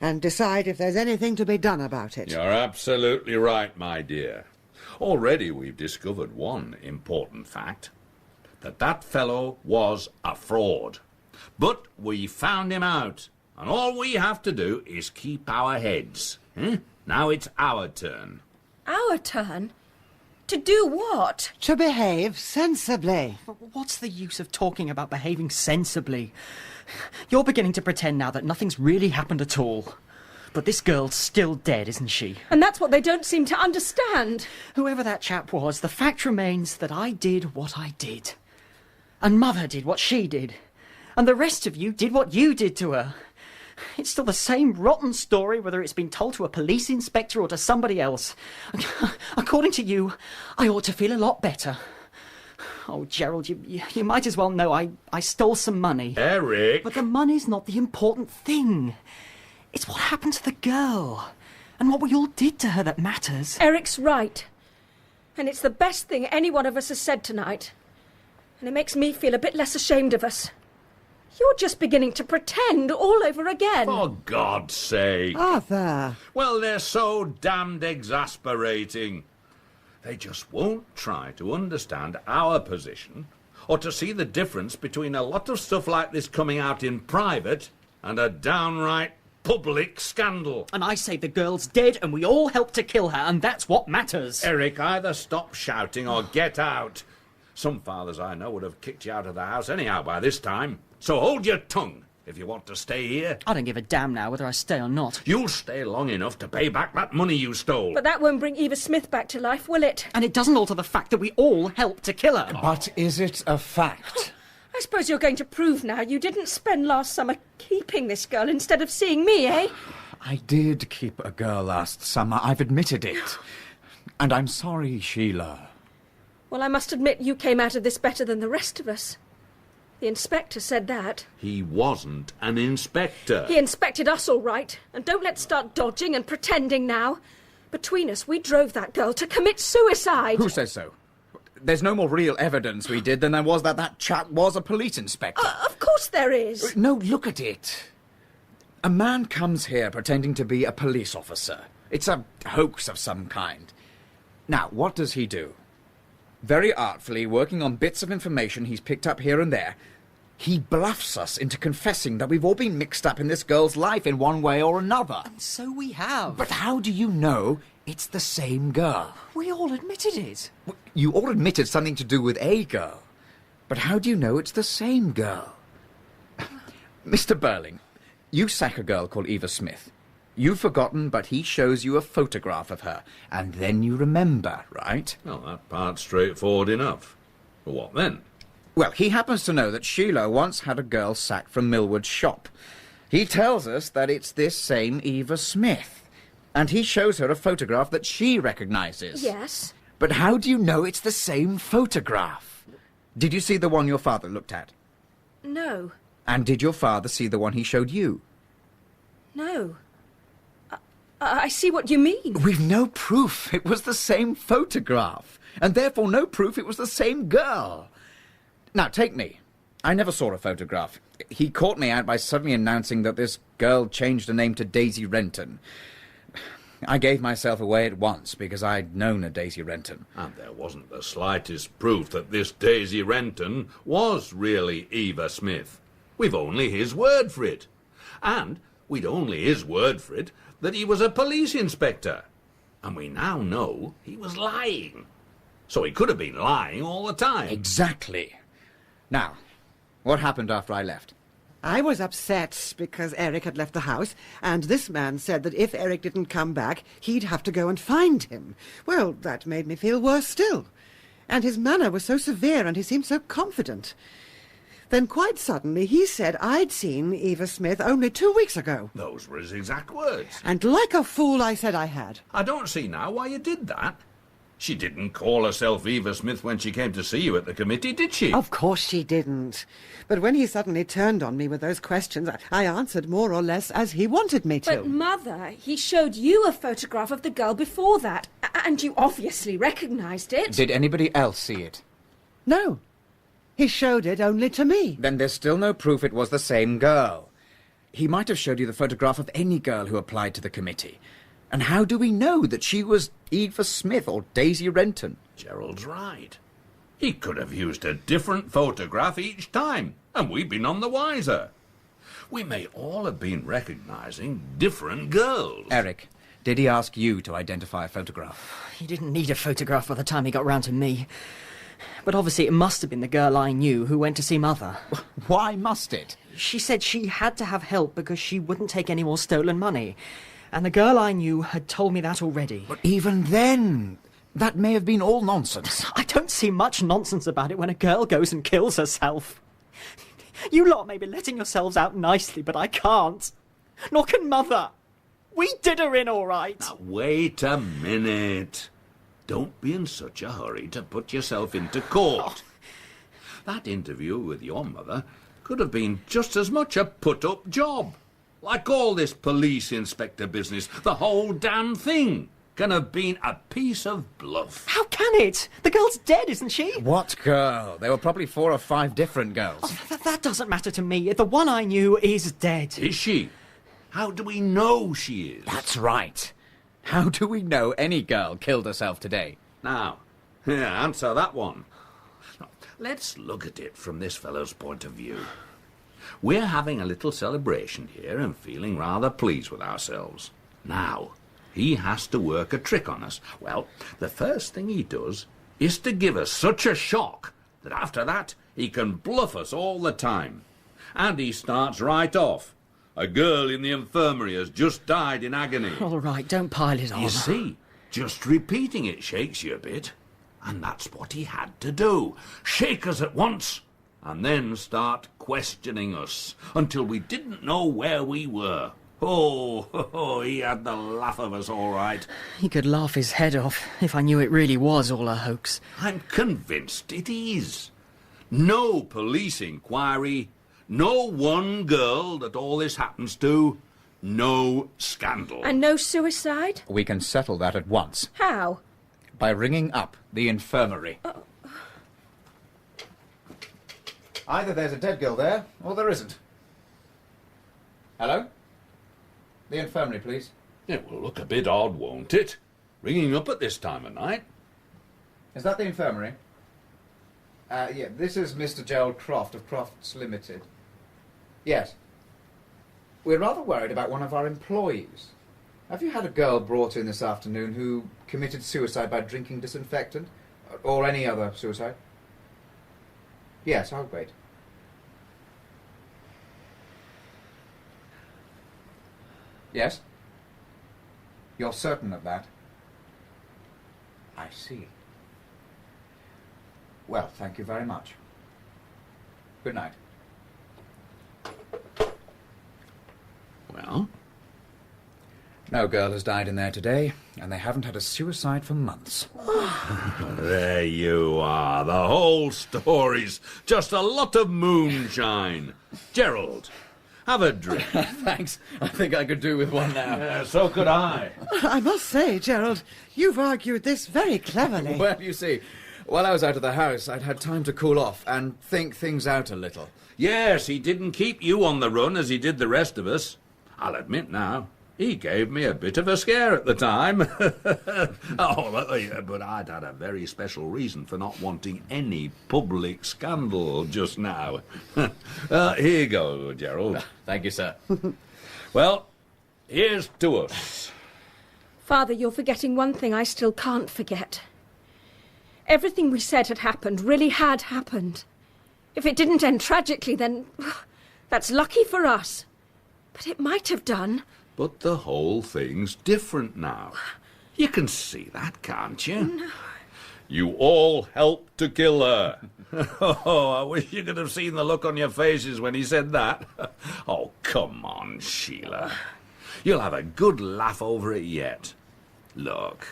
and decide if there's anything to be done about it. You're absolutely right, my dear. Already we've discovered one important fact, that fellow was a fraud. But we found him out, and all we have to do is keep our heads. Now it's our turn. Our turn? To do what? To behave sensibly. What's the use of talking about behaving sensibly? You're beginning to pretend now that nothing's really happened at all. But this girl's still dead, isn't she? And that's what they don't seem to understand. Whoever that chap was, the fact remains that I did what I did. And Mother did what she did. And the rest of you did what you did to her. It's still the same rotten story, whether it's been told to a police inspector or to somebody else. According to you, I ought to feel a lot better. Oh, Gerald, you might as well know I stole some money. Eric! But the money's not the important thing. It's what happened to the girl, and what we all did to her that matters. Eric's right. And it's the best thing any one of us has said tonight. And it makes me feel a bit less ashamed of us. You're just beginning to pretend all over again. For God's sake. Arthur! Well, they're so damned exasperating. They just won't try to understand our position, or to see the difference between a lot of stuff like this coming out in private and a downright public scandal. And I say the girl's dead and we all helped to kill her, and that's what matters. Eric, either stop shouting or get out. Some fathers I know would have kicked you out of the house anyhow by this time. So hold your tongue if you want to stay here. I don't give a damn now whether I stay or not. You'll stay long enough to pay back that money you stole. But that won't bring Eva Smith back to life, will it? And it doesn't alter the fact that we all helped to kill her. But is it a fact? I suppose you're going to prove now you didn't spend last summer keeping this girl instead of seeing me, eh? I did keep a girl last summer. I've admitted it. And I'm sorry, Sheila. Well, I must admit you came out of this better than the rest of us. The inspector said that. He wasn't an inspector. He inspected us all right. And don't let's start dodging and pretending now. Between us, we drove that girl to commit suicide. Who says so? There's no more real evidence we did than there was that chap was a police inspector. Of course there is. No, look at it. A man comes here pretending to be a police officer. It's a hoax of some kind. Now, what does he do? Very artfully, working on bits of information he's picked up here and there, he bluffs us into confessing that we've all been mixed up in this girl's life in one way or another. And so we have. But how do you know it's the same girl? We all admitted it. You all admitted something to do with a girl. But how do you know it's the same girl? Mr. Birling, you sack a girl called Eva Smith. You've forgotten, but he shows you a photograph of her, and then you remember, right? Well, that part's straightforward enough. But what then? Well, he happens to know that Sheila once had a girl sacked from Millward's shop. He tells us that it's this same Eva Smith, and he shows her a photograph that she recognises. Yes. But how do you know it's the same photograph? Did you see the one your father looked at? No. And did your father see the one he showed you? No. I see what you mean. We've no proof it was the same photograph, and therefore no proof it was the same girl. Now, take me. I never saw a photograph. He caught me out by suddenly announcing that this girl changed her name to Daisy Renton. I gave myself away at once because I'd known a Daisy Renton. And there wasn't the slightest proof that this Daisy Renton was really Eva Smith. We've only his word for it. And we'd only his word for it that he was a police inspector. And we now know he was lying. So he could have been lying all the time. Exactly. Now, what happened after I left? I was upset because Eric had left the house, and this man said that if Eric didn't come back, he'd have to go and find him. Well, that made me feel worse still. And his manner was so severe, and he seemed so confident. Then quite suddenly he said I'd seen Eva Smith only 2 weeks ago. Those were his exact words. And like a fool I said I had. I don't see now why you did that. She didn't call herself Eva Smith when she came to see you at the committee, did she? Of course she didn't. But when he suddenly turned on me with those questions, I answered more or less as he wanted me to. But, Mother, he showed you a photograph of the girl before that, and you obviously recognised it. Did anybody else see it? No. He showed it only to me. Then there's still no proof it was the same girl. He might have showed you the photograph of any girl who applied to the committee. And how do we know that she was Eva Smith or Daisy Renton? Gerald's right. He could have used a different photograph each time, and we'd been none the wiser. We may all have been recognising different girls. Eric, did he ask you to identify a photograph? He didn't need a photograph by the time he got round to me. But obviously it must have been the girl I knew who went to see Mother. Why must it? She said she had to have help because she wouldn't take any more stolen money. And the girl I knew had told me that already. But even then, that may have been all nonsense. I don't see much nonsense about it when a girl goes and kills herself. You lot may be letting yourselves out nicely, but I can't. Nor can Mother. We did her in all right. Now, wait a minute. Don't be in such a hurry to put yourself into court. That interview with your mother could have been just as much a put-up job. Like all this police inspector business, the whole damn thing can have been a piece of bluff. How can it? The girl's dead, isn't she? What girl? There were probably 4 or 5 different girls. Oh, that doesn't matter to me. The one I knew is dead. Is she? How do we know she is? That's right. How do we know any girl killed herself today? Now, answer that one. Now, let's look at it from this fellow's point of view. We're having a little celebration here and feeling rather pleased with ourselves. Now, he has to work a trick on us. Well, the first thing he does is to give us such a shock that after that he can bluff us all the time. And he starts right off. A girl in the infirmary has just died in agony. All right, don't pile it on. You see, just repeating it shakes you a bit. And that's what he had to do. Shake us at once, and then start questioning us until we didn't know where we were. Oh, he had the laugh of us all right. He could laugh his head off if I knew it really was all a hoax. I'm convinced it is. No police inquiry, no one girl that all this happens to, no scandal. And no suicide? We can settle that at once. How? By ringing up the infirmary. Either there's a dead girl there, or there isn't. Hello? The infirmary, please. It will look a bit odd, won't it? Ringing up at this time of night. Is that the infirmary? Yeah, this is Mr. Gerald Croft of Crofts Limited. Yes. We're rather worried about one of our employees. Have you had a girl brought in this afternoon who committed suicide by drinking disinfectant? Or any other suicide? Yes, I'll wait. Yes? You're certain of that? I see. Well, thank you very much. Good night. Well? No girl has died in there today, and they haven't had a suicide for months. There you are. The whole story's just a lot of moonshine. Gerald, have a drink. Thanks. I think I could do with one now. So could I. I must say, Gerald, you've argued this very cleverly. Well, you see, while I was out of the house, I'd had time to cool off and think things out a little. Yes, he didn't keep you on the run as he did the rest of us. I'll admit now, he gave me a bit of a scare at the time. But I'd had a very special reason for not wanting any public scandal just now. Here you go, Gerald. Thank you, sir. Well, here's to us. Father, you're forgetting one thing I still can't forget. Everything we said had happened, really had happened. If it didn't end tragically, then that's lucky for us. But it might have done. But the whole thing's different now. You can see that, can't you? No. You all helped to kill her. Oh, I wish you could have seen the look on your faces when he said that. Oh, come on, Sheila. You'll have a good laugh over it yet. Look,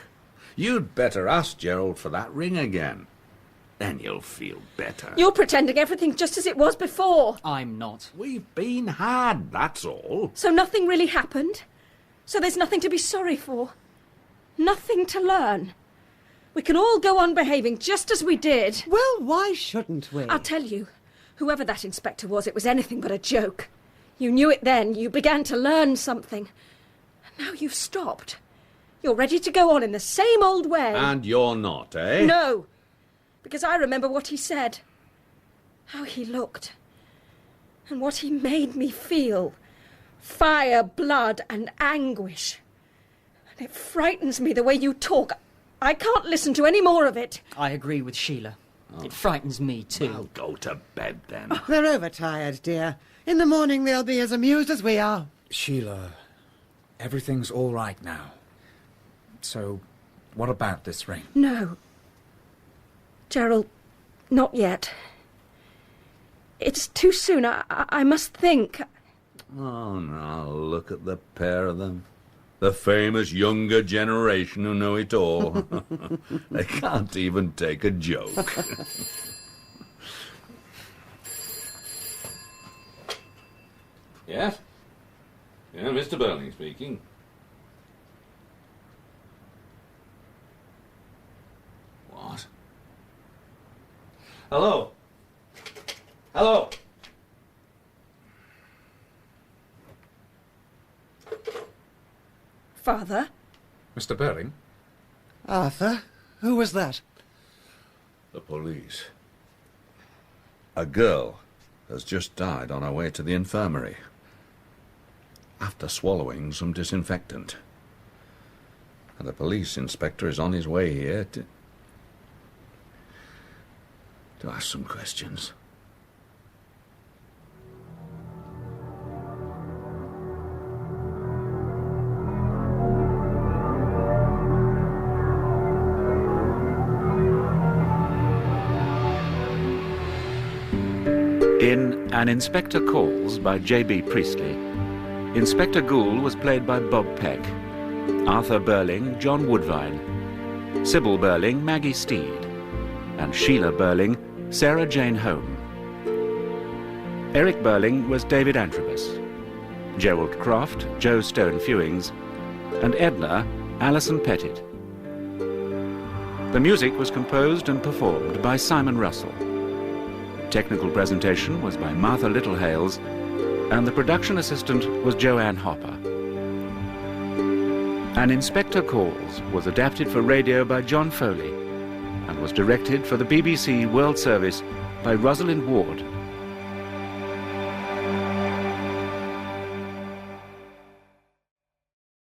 you'd better ask Gerald for that ring again. Then you'll feel better. You're pretending everything's just as it was before. I'm not. We've been had, that's all. So nothing really happened? So there's nothing to be sorry for? Nothing to learn? We can all go on behaving just as we did. Well, why shouldn't we? I'll tell you, whoever that inspector was, it was anything but a joke. You knew it then, you began to learn something. And now you've stopped. You're ready to go on in the same old way. And you're not, eh? No, because I remember what he said, how he looked, and what he made me feel. Fire, blood, and anguish. And it frightens me the way you talk. I can't listen to any more of it. I agree with Sheila. It frightens me too. I'll go to bed then. They're overtired, dear. In the morning they'll be as amused as we are. Sheila, everything's all right now. So, what about this ring? No. Gerald, not yet. It's too soon. I must think. Oh, now look at the pair of them. The famous younger generation who know it all. They can't even take a joke. Yes? Yeah, Mr. Birling speaking. What? Hello? Hello? Father? Mr. Birling? Arthur, who was that? The police. A girl has just died on her way to the infirmary after swallowing some disinfectant. And the police inspector is on his way here to ask some questions. In An Inspector Calls by J.B. Priestley, Inspector Goole was played by Bob Peck, Arthur Birling, John Woodvine, Sybil Birling, Maggie Steed, and Sheila Birling, Sarah Jane Home. Eric Birling was David Antrobus, Gerald Croft, Joe Stone-Fewings, and Edna, Alison Pettit. The music was composed and performed by Simon Russell. Technical presentation was by Martha Littlehales, and the production assistant was Joanne Hopper. An Inspector Calls was adapted for radio by John Foley and was directed for the BBC World Service by Rosalind Ward